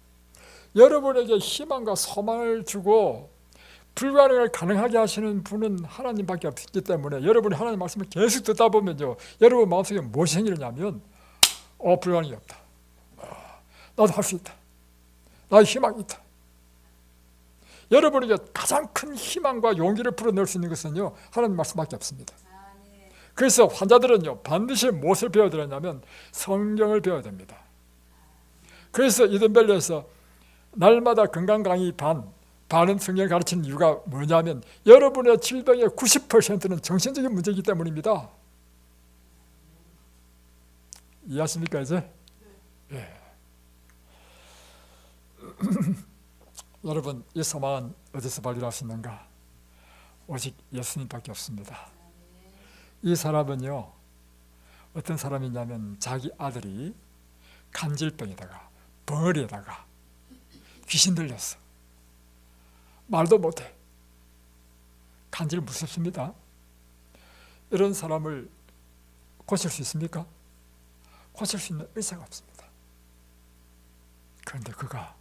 여러분에게 희망과 소망을 주고 불가능을 가능하게 하시는 분은 하나님밖에 없기 때문에 여러분이 하나님 말씀을 계속 듣다 보면요, 여러분 마음속에 무엇이 생기느냐면 불가능이 없다, 나도 할 수 있다, 나의 희망이 있다. 여러분에게 가장 큰 희망과 용기를 불어넣을 수 있는 것은요, 하나님 말씀밖에 없습니다. 그래서 환자들은요, 반드시 무엇을 배워야 되냐면 성경을 배워야 됩니다. 그래서 이든밸리에서 날마다 건강 강의 반은 성경을 가르치는 이유가 뭐냐면 여러분의 질병의 90%는 정신적인 문제이기 때문입니다. 이해하십니까 이제? 예. 여러분 이 소망은 어디서 발견할 수 있는가? 오직 예수님밖에 없습니다. 이 사람은요, 어떤 사람이냐면 자기 아들이 간질병에다가 벙어리에다가 귀신 들렸어. 말도 못해. 간질 무섭습니다. 이런 사람을 고칠 수 있습니까? 고칠 수 있는 의사가 없습니다. 그런데 그가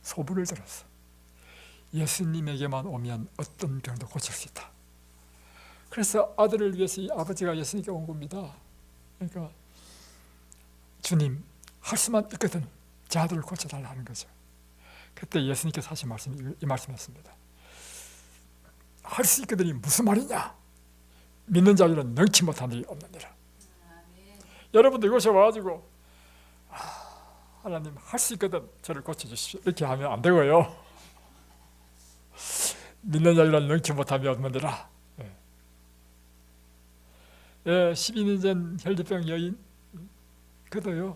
소문을 들었어. 예수님에게만 오면 어떤 병도 고칠 수 있다. 그래서 아들을 위해서 이 아버지가 예수님께 온 겁니다. 그러니까 주님, 할 수만 있거든 제 아들을 고쳐달라 하는 거죠. 그때 예수님께서 하신 말씀이 이 말씀이었습니다. 할 수 있거든이 무슨 말이냐? 믿는 자들은 능치 못한 일이 없느니라. 여러분도 이곳에 와가지고 하나님 할 수 있거든 저를 고쳐주십시오 이렇게 하면 안 되고요. 믿는 자들은 능치 못함이 없느니라. 12년 전 혈류병 여인, 그도요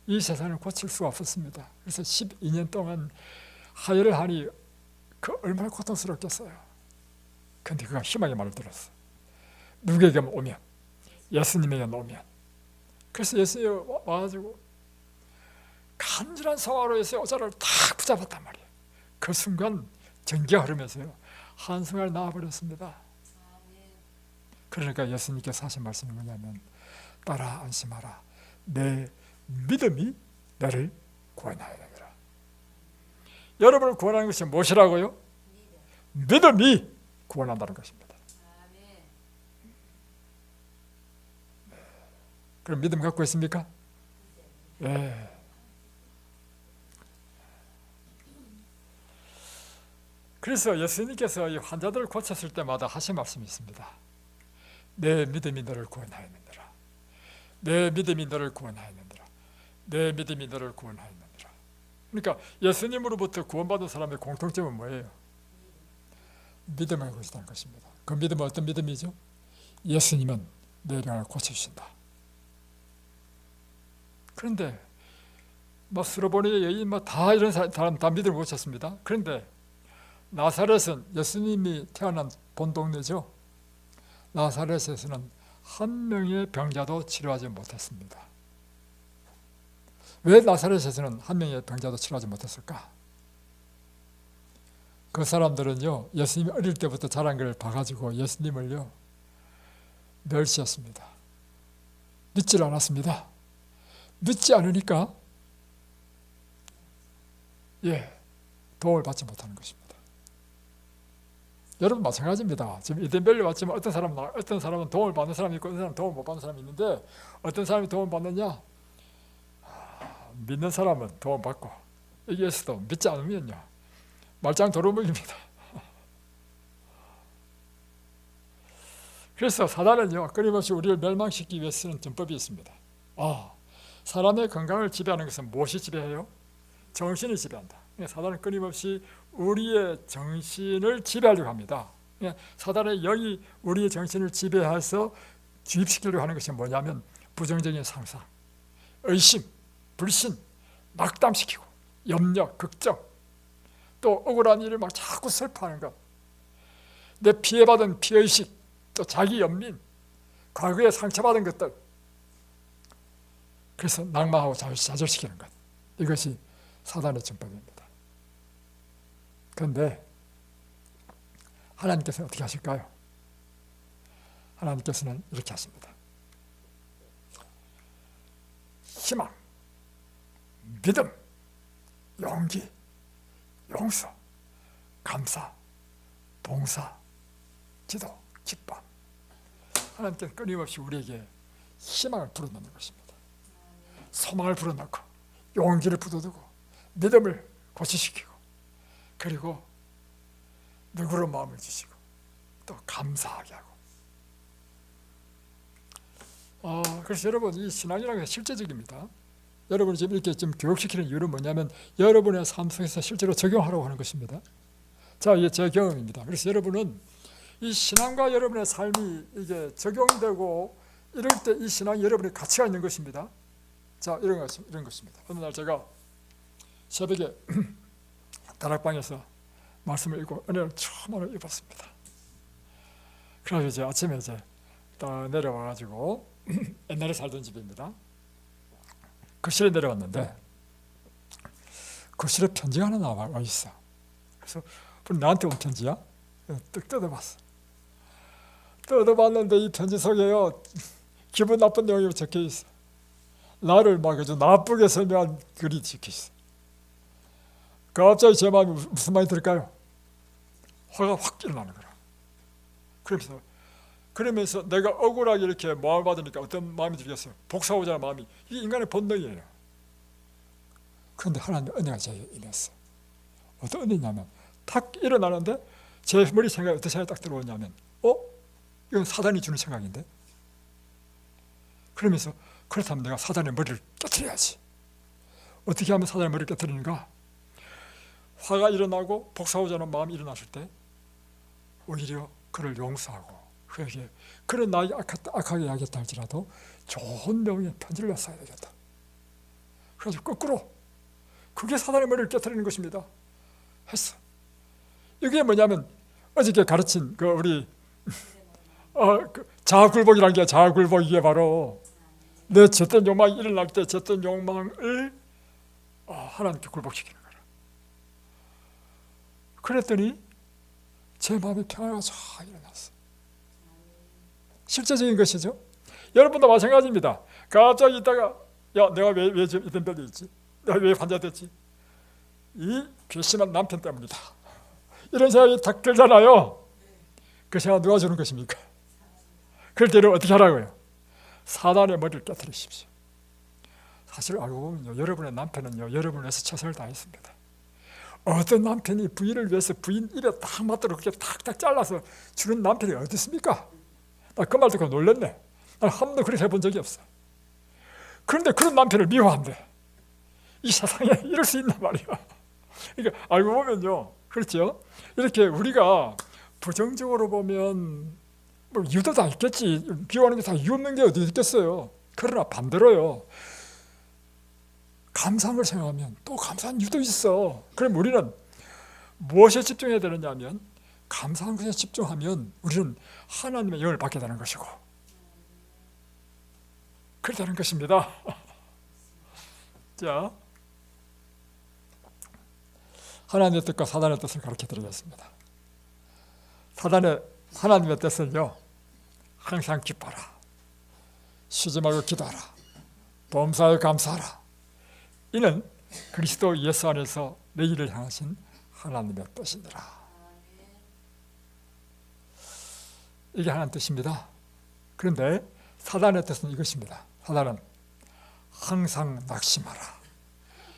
이 세상을 고칠 수가 없었습니다. 그래서 12년 동안 하혈을 하니 얼마나 고통스럽겠어요. 그런데 그가 희망의 말을 들었어. 누구에게만 오면, 예수님에게만 오면. 그래서 예수님이 와가지고 간절한 성화로 해서 여자를 탁 붙잡았단 말이에요. 그 순간 전기가 흐르면서요 한순간에 나와버렸습니다. 그러니까 예수님께서 하신 말씀이 뭐냐면 따라 안심하라, 내 믿음이 너를 구원하리라. 여러분을 구원하는 것이 무엇이라고요? 믿음이 구원한다는 것입니다. 그럼 믿음 갖고 있습니까? 예. 그래서 예수님께서 이 환자들을 고쳤을 때마다 하신 말씀이 있습니다. 내 믿음이 너를 구원하였느니라. 내 믿음이 너를 구원하였느니라. 내 믿음이 너를 구원하였느니라. 그러니까 예수님으로부터 구원받은 사람의 공통점은 뭐예요? 믿음을 가지고 있다는 것입니다. 그 믿음은 어떤 믿음이죠? 예수님은 내 병을 고쳐주신다. 그런데 스로보니의 여인 다 이런 사람 다 믿음을 고쳤습니다. 그런데 나사렛은 예수님이 태어난 본 동네죠. 나사렛에서는 한 명의 병자도 치료하지 못했습니다. 왜 나사렛에서는 한 명의 병자도 치료하지 못했을까? 그 사람들은요, 예수님이 어릴 때부터 자란 걸 봐가지고 예수님을요 멸시했습니다. 믿질 않았습니다. 믿지 않으니까 도움을 받지 못하는 것입니다. 여러분 마찬가지입니다. 지금 이덴벨리 왔지만 어떤 사람은 도움을 받는 사람이 있고 어떤 사람은 도움을 못 받는 사람이 있는데, 어떤 사람이 도움을 받느냐? 믿는 사람은 도움 받고, 여기에서도 믿지 않으면요 말짱 도루묵입니다. 그래서 사단은요 끊임없이 우리를 멸망시키기 위해 쓰는 전법이 있습니다. 사람의 건강을 지배하는 것은 무엇이 지배해요? 정신이 지배한다. 사단은 끊임없이 우리의 정신을 지배하려고 합니다. 사단의 영이 우리의 정신을 지배해서 주입시키려고 하는 것이 뭐냐면 부정적인 상상, 의심, 불신, 낙담시키고 염려, 걱정, 또 억울한 일을 막 자꾸 슬퍼하는 것, 내 피해받은 피의식, 또 자기 연민, 과거에 상처받은 것들, 그래서 낭망하고 좌절시키는 것, 이것이 사단의 전법입니다. 그런데 하나님께서는 어떻게 하실까요? 하나님께서는 이렇게 하십니다. 희망, 믿음, 용기, 용서, 감사, 봉사, 기도, 기쁨. 하나님께서 끊임없이 우리에게 희망을 불어넣는 것입니다. 소망을 불어넣고 용기를 불어넣고 믿음을 고취시키고, 그리고 누구로 마음을 주시고 또 감사하게 하고. 그래서 여러분, 이 신앙이라는 게 실제적입니다. 여러분이 지금 이렇게 좀 교육시키는 이유는 뭐냐면 여러분의 삶 속에서 실제로 적용하라고 하는 것입니다. 자, 이게 제 경험입니다. 그래서 여러분은 이 신앙과 여러분의 삶이 이게 적용되고 이럴 때 이 신앙이 여러분의 가치가 있는 것입니다. 자, 이런 것입니다. 어느 날 제가 새벽에 다락방에서 말씀을 읽고 은혜를 처음으로 읽었습니다. 그래서 이제 아침에 딱 내려와가지고 옛날에 살던 집입니다. 거실에 내려왔는데 거실에 편지가 하나 나와 있어. 그래서 나한테 온 편지야? 뜩 뜯어봤어. 뜯어봤는데 이 편지 속에요 기분 나쁜 내용이 적혀 있어. 나를 막 아주 나쁘게 설명한 글이 적혀 있어. 갑자기 제 마음이 무슨 마음이 들까요? 화가 확 일어나는 거라. 그러면서 내가 억울하게 이렇게 마음을 받으니까 어떤 마음이 들겠어요? 복수하고자 하는 마음이. 이게 인간의 본능이에요. 그런데 하나님의 은혜가 제게 임했어. 어떤 은혜냐면 탁 일어나는데 제 머리 생각이 어떤 생각이 딱 들어오냐면 이건 사단이 주는 생각인데? 그러면서 그렇다면 내가 사단의 머리를 깨트려야지. 어떻게 하면 사단의 머리를 깨트리는가? 화가 일어나고 복수하고자 하는 마음이 일어났을 때 오히려 그를 용서하고 그에게 그런 나에게 악하게 이야기했다 할지라도 좋은 내용의 편지를 써야 되겠다. 그래서 거꾸로 그게 사단의 머리를 깨트리는 것입니다. 했어. 이게 뭐냐면 어저께 가르친 그 우리 그 자아굴복이라는 게 자아굴복, 이게 바로 내 젖던 욕망이 일어날 때 젖던 욕망을 하나님께 굴복시키는 거라. 그랬더니 제 마음에 평화가 쫙 일어났어. 실제적인 것이죠. 여러분도 마찬가지입니다. 갑자기 있다가 내가 왜 지금 이런 병이 있지? 내가 왜 환자됐지? 이 괘씸한 남편 때문이다. 이런 생각이 딱 들잖아요. 그 생각 누가 주는 것입니까? 그럴 때는 어떻게 하라고요? 사단의 머리를 깨뜨리십시오. 사실 알고 보면요, 여러분의 남편은요, 여러분을 위해서 최선을 다했습니다. 어떤 남편이 부인을 위해서 부인 입에 딱 맞도록 그렇게 탁탁 잘라서 주는 남편이 어디 있습니까? 나 그 말 듣고 놀랐네. 난 한 번도 그렇게 해본 적이 없어. 그런데 그런 남편을 미워한대. 이 세상에 이럴 수 있단 말이야. 그러니까 알고 보면요, 그렇죠? 이렇게 우리가 부정적으로 보면 뭐 이유도 다 있겠지. 미워하는 게 다 이유 없는 게 어디 있겠어요. 그러나 반대로요, 감사한 걸 생각하면 또 감사한 이유도 있어. 그럼 우리는 무엇에 집중해야 되느냐 하면, 감사한 것에 집중하면 우리는 하나님의 영을 받게 되는 것이고, 그렇다는 것입니다. 자, 하나님의 뜻과 사단의 뜻을 가르쳐 드리겠습니다. 하나님의 뜻은요, 항상 기뻐라, 쉬지 말고 기도하라, 범사에 감사하라. 이는 그리스도 예수 안에서 너희를 향하신 하나님의 뜻이니라. 이게 하나님의 뜻입니다. 그런데 사단의 뜻은 이것입니다. 사단은 항상 낙심하라,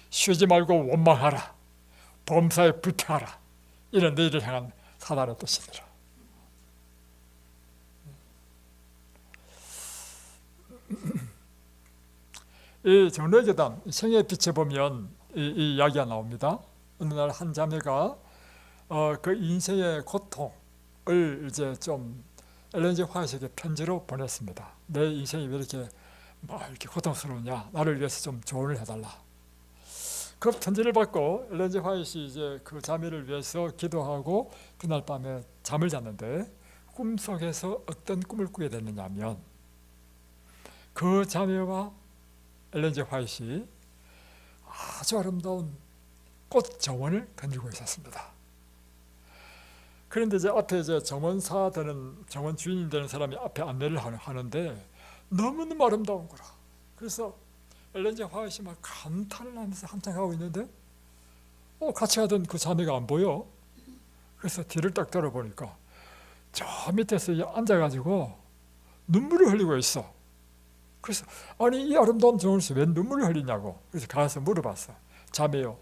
쉬지 말고 원망하라, 범사에 불평하라. 이는 너희를 향한 사단의 뜻이니라. 이 정로의계단 생애의 빛에 보면 이 이야기가 나옵니다. 어느 날 한 자매가 그 인생의 고통을 이제 좀 엘렌 G 화이트에게 편지로 보냈습니다. 내 인생이 왜 이렇게 이렇게 고통스러우냐, 나를 위해서 좀 조언을 해달라. 그 편지를 받고 엘렌 G 화이트이 이제 그 자매를 위해서 기도하고 그날 밤에 잠을 잤는데, 꿈속에서 어떤 꿈을 꾸게 됐느냐면, 그 자매와 엘렌 G 화이트이 아주 아름다운 꽃 정원을 거닐고 있었습니다. 그런데 이제 앞에 이제 정원사 되는, 정원 주인이 되는 사람이 앞에 안내를 하는데 너무너무 아름다운 거라. 그래서 엘렌 G 화이트이 막 감탄을 하면서 한참 가고 있는데 같이 가던 그 자매가 안 보여. 그래서 뒤를 딱 돌아보니까 저 밑에서 앉아가지고 눈물을 흘리고 있어. 그래서 아니, 이 아름다운 정원에서 왜 눈물을 흘리냐고. 그래서 가서 물어봤어. 자매요,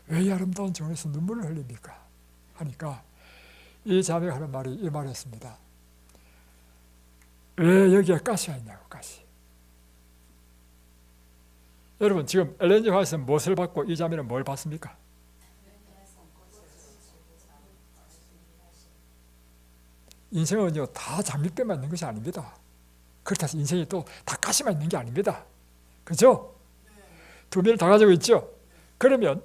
왜 이 아름다운 정원에서 눈물을 흘립니까? 하니까 이 자매가 하는 말이 이 말이었습니다. 왜 여기에 가시가 있냐고, 가시. 여러분, 지금 엘렌 G 화이트는 무엇을 받고 이 자매는 뭘 받습니까? 인생은요, 다 장밋빛만 있는 것이 아닙니다. 그렇다고 해서 인생이 또 다 가시만 있는 게 아닙니다. 그죠? 두 면을 다 가지고 있죠. 그러면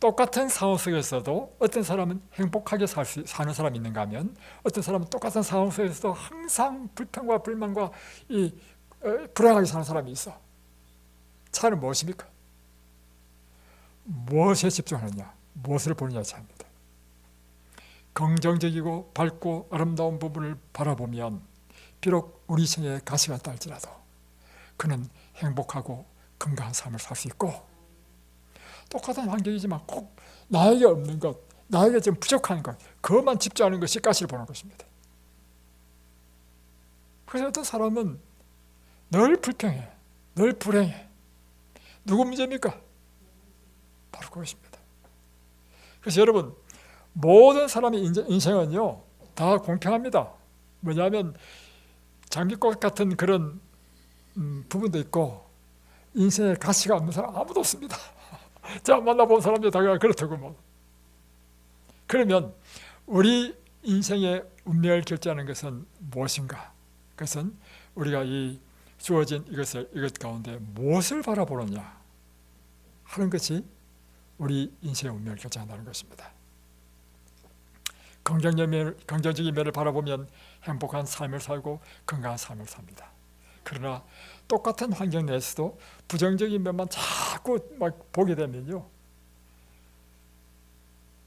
똑같은 상황 속에서도 어떤 사람은 행복하게 사는 사람이 있는가 하면, 어떤 사람은 똑같은 상황 속에서도 항상 불평과 불만과 불안하게 사는 사람이 있어. 차이는 무엇입니까? 무엇에 집중하느냐, 무엇을 보느냐의 차이입니다. 긍정적이고 밝고 아름다운 부분을 바라보면 비록 우리 생에 가시가 있다 할지라도 그는 행복하고 건강한 삶을 살 수 있고, 똑같은 환경이지만 꼭 나에게 없는 것, 나에게 좀 부족한 것, 그것만 집중하는 것이 가시를 보는 것입니다. 그래서 어떤 사람은 늘 불평해, 늘 불행해. 누구 문제입니까? 바로 그것입니다. 그래서 여러분, 모든 사람의 인생은요 다 공평합니다. 뭐냐면 장미꽃 같은 그런 부분도 있고, 인생에 가치가 없는 사람 아무도 없습니다. 제가 만나본 사람들 다 그렇더구먼. 그러면 우리 인생의 운명을 결정하는 것은 무엇인가? 그것은 우리가 이 주어진 이것 가운데 무엇을 바라보느냐 하는 것이 우리 인생의 운명을 결정한다는 것입니다. 긍정적인 면을 바라보면 행복한 삶을 살고 건강한 삶을 삽니다. 그러나 똑같은 환경 내에서도 부정적인 면만 자꾸 막 보게 되면요,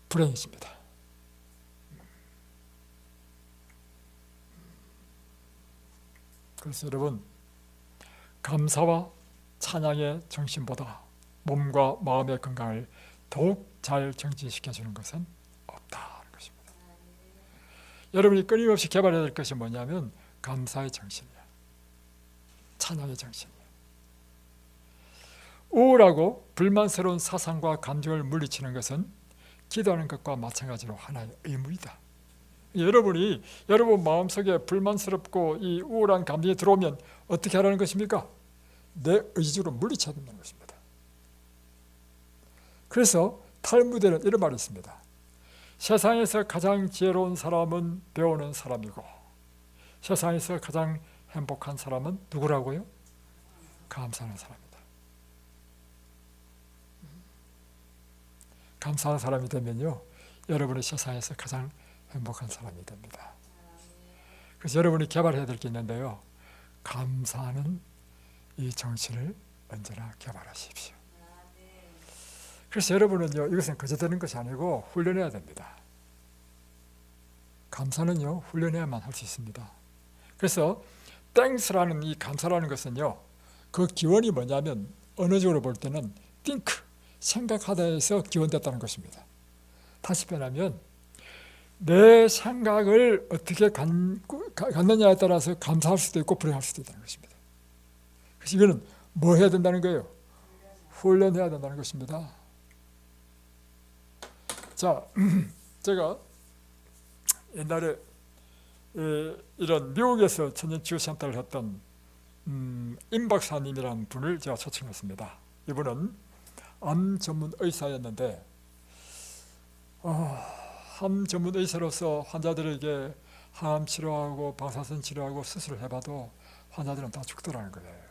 불행해집니다. 그래서 여러분, 감사와 찬양의 정신보다 몸과 마음의 건강을 더욱 잘 정진시켜주는 것은 없다는 것입니다. 여러분이 끊임없이 개발해야 될 것이 뭐냐면 감사의 정신이에요. 찬양의 정신이에요. 우울하고 불만스러운 사상과 감정을 물리치는 것은 기도하는 것과 마찬가지로 하나의 의무이다. 여러분 마음속에 불만스럽고 이 우울한 감정이 들어오면 어떻게 하라는 것입니까? 내 의지적으로 물리쳐야 된다는 것입니다. 그래서 탈무드에는 이런 말이 있습니다. 세상에서 가장 지혜로운 사람은 배우는 사람이고 세상에서 가장 행복한 사람은 누구라고요? 감사하는 사람이다. 감사하는 사람이 되면요, 여러분이 세상에서 가장 행복한 사람이 됩니다. 그래서 여러분이 개발해야 될 게 있는데요, 감사하는 이 정신을 언제나 개발하십시오. 그래서 여러분은요, 이것은 그저 되는 것이 아니고 훈련해야 됩니다. 감사는요, 훈련해야만 할 수 있습니다. 그래서 땡스라는 이 감사라는 것은요, 그 기원이 뭐냐면 언어적으로 볼 때는 think, 생각하다에서 기원됐다는 것입니다. 다시 표현하면 내 생각을 어떻게 갖느냐에 따라서 감사할 수도 있고 불행할 수도 있다는 것입니다. 그래서 이거는 뭐 해야 된다는 거예요? 훈련해야 된다는 것입니다. 자, 제가 옛날에 이런 미국에서 천년치유센터를 했던 임 박사님이라는 분을 제가 초청했습니다. 이분은 암 전문 의사였는데 암 전문 의사로서 환자들에게 항암 치료하고 방사선 치료하고 수술을 해봐도 환자들은 다 죽더라는 거예요.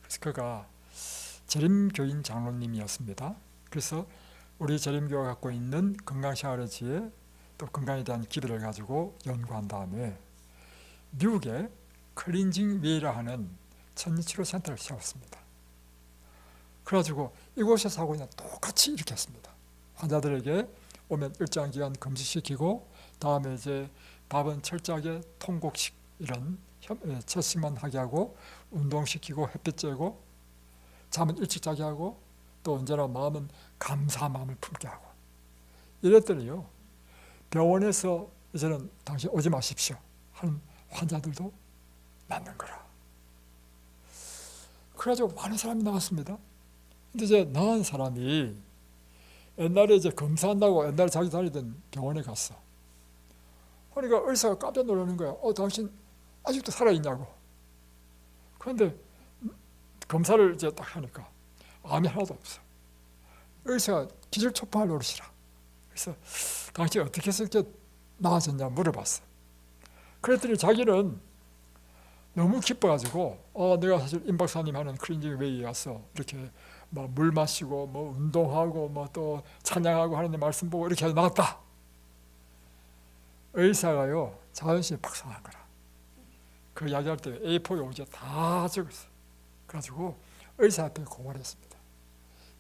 그래서 그가 재림교인 장로님이었습니다. 그래서 우리 재림교가 갖고 있는 건강생활의 지혜 또 건강에 대한 기별을 가지고 연구한 다음에 미국에 클린징 웨이라 하는 천리치료센터를 세웠습니다. 그래가지고 이곳에서 하고 있는 똑같이 이렇게 했습니다. 환자들에게 오면 일정 기간 금식시키고 다음에 이제 밥은 철저하게 통곡식 이런 채식만 하게 하고 운동시키고 햇빛 쬐고 잠은 일찍 자게 하고 또 언제나 마음은 감사한 마음을 품게 하고 이랬더니요, 병원에서 이제는 당신 오지 마십시오 하는 환자들도 낫는 거라. 그래가지고 많은 사람이 나왔습니다. 근데 이제 나은 사람이 옛날에 이제 검사한다고 옛날에 자기 다니던 병원에 갔어. 그러니까 의사가 깜짝 놀라는 거야. 당신 아직도 살아있냐고. 그런데 검사를 이제 딱 하니까 암이 하나도 없어. 의사가 기절초풍할 노릇이라. 그래서 당신 어떻게 해서 이렇게 나아졌냐 물어봤어. 그랬더니 자기는 너무 기뻐가지고 내가 사실 임 박사님 하는 클린징 웨이에 와서 이렇게 뭐 물 마시고 뭐 운동하고 뭐 또 찬양하고 하나님 말씀 보고 이렇게 나왔다. 의사가요 자존심이 박살난 거라. 그 이야기할 때 A4 용지에 다 적었어. 그래가지고 의사 앞에 고발했습니다.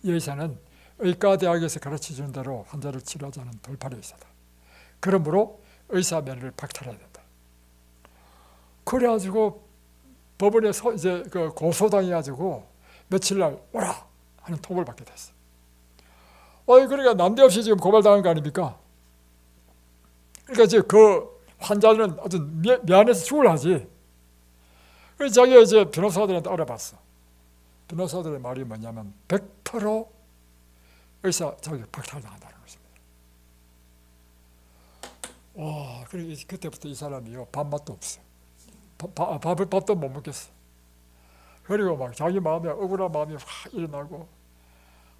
이 의사는 의과대학에서 가르쳐주는 대로 환자를 치료하지 않은 돌팔이 의사다. 그러므로 의사 면허를 박탈해야 된다. 그래가지고 법원에서 이제 그 고소당해가지고 며칠 날 오라 하는 통보를 받게 됐어. 그러니까 난데없이 지금 고발당한 거 아닙니까? 그러니까 이제 그 환자들은 아주 미안해서 죽을 하지. 그래서 자기가 이제 변호사들한테 알아봤어. 변호사들의 말이 뭐냐면 100% 의사 자기 박탈당한다는 것입니다. 그래 그때부터 이 사람이요 밥맛도 없어. 밥도 못 먹겠어. 그리고 막 자기 마음에 억울한 마음이 확 일어나고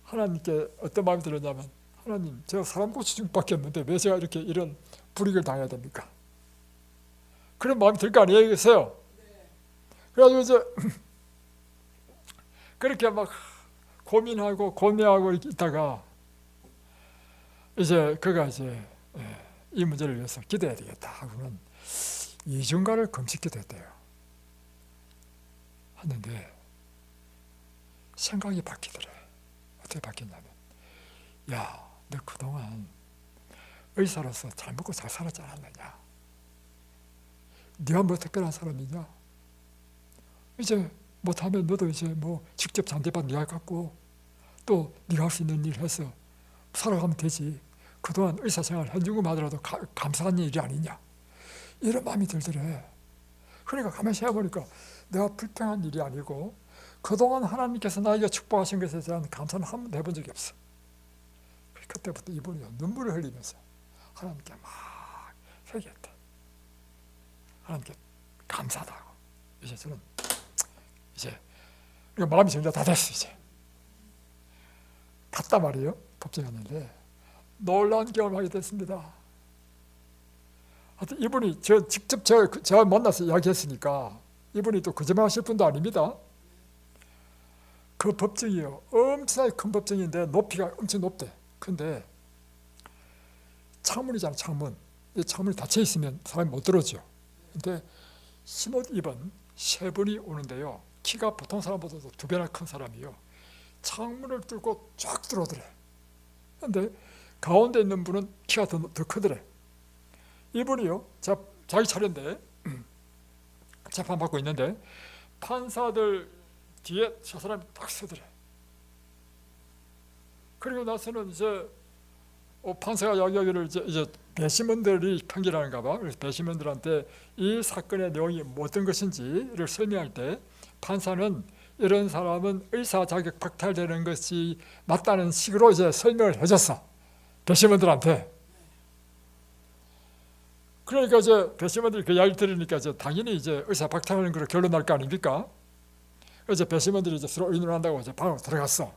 하나님께 어떤 마음이 들었냐면 하나님 제가 사람 고치 중밖에 없는데 왜 제가 이렇게 이런 불이익을 당해야 됩니까? 그런 마음이 들 거 아니겠어요? 그래가지고 이제 그렇게 막 고민하고 고뇌하고 이렇게 있다가 이제 그가 이제 이 문제를 위해서 기도해야 되겠다 하고는 2주간을 금식 기도했대요. 하는데 생각이 바뀌더래. 어떻게 바뀌었냐면 야, 너 그동안 의사로서 잘 먹고 잘 살았지 않았느냐? 네가 뭐 특별한 사람이냐? 이제 못하면 너도 이제 뭐 직접 잔디밭 네가 갖고 또 네가 할 수 있는 일 해서 살아가면 되지. 그동안 의사생활 해준 것만 하더라도 감사한 일이 아니냐? 이런 마음이 들더래. 그러니까 가만히 생각해보니까 내가 불평한 일이 아니고 그동안 하나님께서 나에게 축복하신 것에 대한 감사는 한 번도 해본 적이 없어. 그때부터 이분이 눈물을 흘리면서 하나님께 막 회개했대. 하나님께 감사하다고. 이제 저는 이제 마음이 정리가 다 됐어. 이제 갔단 말이에요. 법정에 갔는데 놀라운 경험을 하게 됐습니다. 하여튼 이분이 직접 제가 만나서 이야기했으니까 이분이 또 거짓말 하실 분도 아닙니다. 그 법정이요, 엄청나게 큰 법정인데 높이가 엄청 높대. 근데 창문이잖아, 창문. 이 창문이 닫혀 있으면 사람이 못 들어오죠. 근데 심옷 입은 세 분이 오는데요, 키가 보통 사람보다도 2배나 큰 사람이요, 창문을 뚫고 쫙 들어오더래. 근데 가운데 있는 분은 키가 더 크더래. 이분이요, 자기 차례인데 재판받고 있는데 판사들 뒤에 저 사람이 딱 서더래. 그리고 나서는 이제 판사가 이야기하기를 이제 배심원들이 판결하는가 봐. 그래서 배심원들한테 이 사건의 내용이 어떤 것인지를 설명할 때 판사는 이런 사람은 의사 자격 박탈되는 것이 맞다는 식으로 이제 설명을 해줬어, 배심원들한테. 그러니까 이제 배심원들이 그 이야기를 들으니까 이제 당연히 이제 의사 박탈하는 걸로 결론날 거 아닙니까? 그래서 배심원들이 이제 서로 의논한다고 이제 방으로 들어갔어.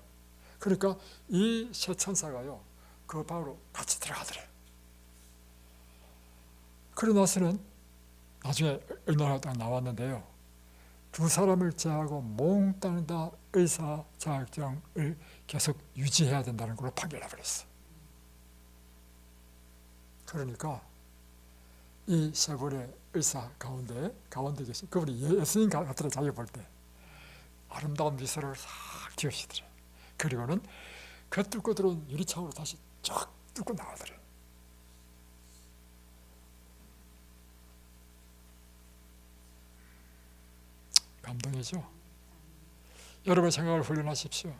그러니까 이 세 천사가요, 그 방으로 같이 들어가더래. 그러고 나서는 나중에 의논하다가 나왔는데요, 두 사람을 제하고 몽땅 다 의사 자격증을 계속 유지해야 된다는 걸로 판결해버렸어. 그러니까 이 세 분의 의사 가운데 계신 그분이 예수님 같더라. 자기 볼 때 아름다운 미소를 싹 지으시더래. 그리고는 그 뚫고 들어온 유리창으로 다시 쫙 뚫고 나가더래. 감동이죠. 여러분 생각을 훈련하십시오.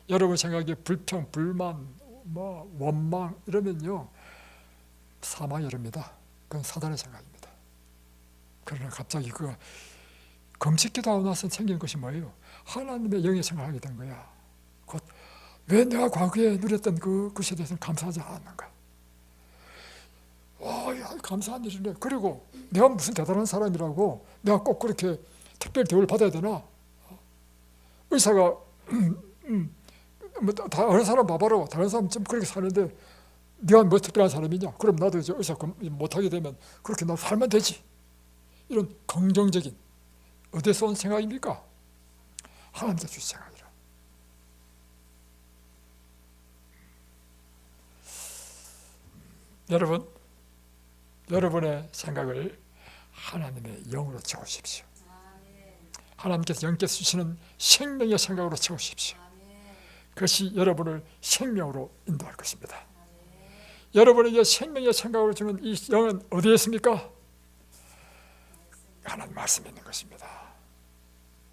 여러분 생각에 불평, 불만, 원망 이러면요, 사망이 이릅니다. 그건 사단의 생각입니다. 그러나 갑자기 그 금식기도 하고 나서 생긴 것이 뭐예요? 하나님의 영의 생각을 하게 된 거야. 곧 왜 내가 과거에 누렸던 그것에 대해서는 감사하지 않았는가? 야, 감사한 일이네. 그리고 내가 무슨 대단한 사람이라고 내가 꼭 그렇게 특별 대우를 받아야 되나? 의사가 다른 사람 봐봐라. 다른 사람 좀 그렇게 사는데 네가 뭐 특별한 사람이냐? 그럼 나도 이제 의사 못하게 되면 그렇게 나 살면 되지. 이런 긍정적인, 어디서 온 생각입니까? 하나님께 주신 생각이라. 여러분, 여러분의 생각을 하나님의 영으로 채우십시오. 하나님께서 영께서 주시는 생명의 생각으로 채우십시오. 그것이 여러분을 생명으로 인도할 것입니다. 여러분에게 생명의 생각을 주는 이 영은 어디에 있습니까? 하나님 말씀에 있는 것입니다.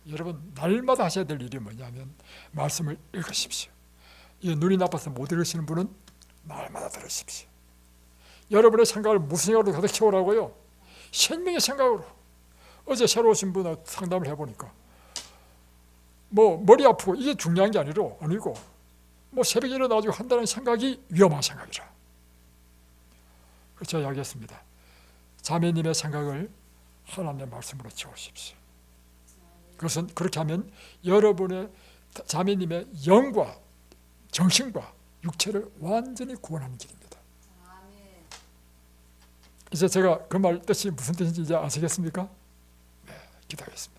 여러분, 날마다 하셔야 될 일이 뭐냐면 말씀을 읽으십시오. 이 눈이 나빠서 못 읽으시는 분은 날마다 들으십시오. 여러분의 생각을 무슨 생각으로 가득 채우라고요? 생명의 생각으로. 어제 새로 오신 분하고 상담을 해보니까 머리 아프고 이게 중요한 게 아니고 새벽에 일어나가지고 한다는 생각이 위험한 생각이라. 그래서 제가 이야기했습니다. 자매님의 생각을 하나님의 말씀으로 채우십시오. 그것은 그렇게 하면 여러분의 자매님의 영과 정신과 육체를 완전히 구원하는 길입니다. 이제 제가 그 말 뜻이 무슨 뜻인지 이제 아시겠습니까? 네, 기도하겠습니다.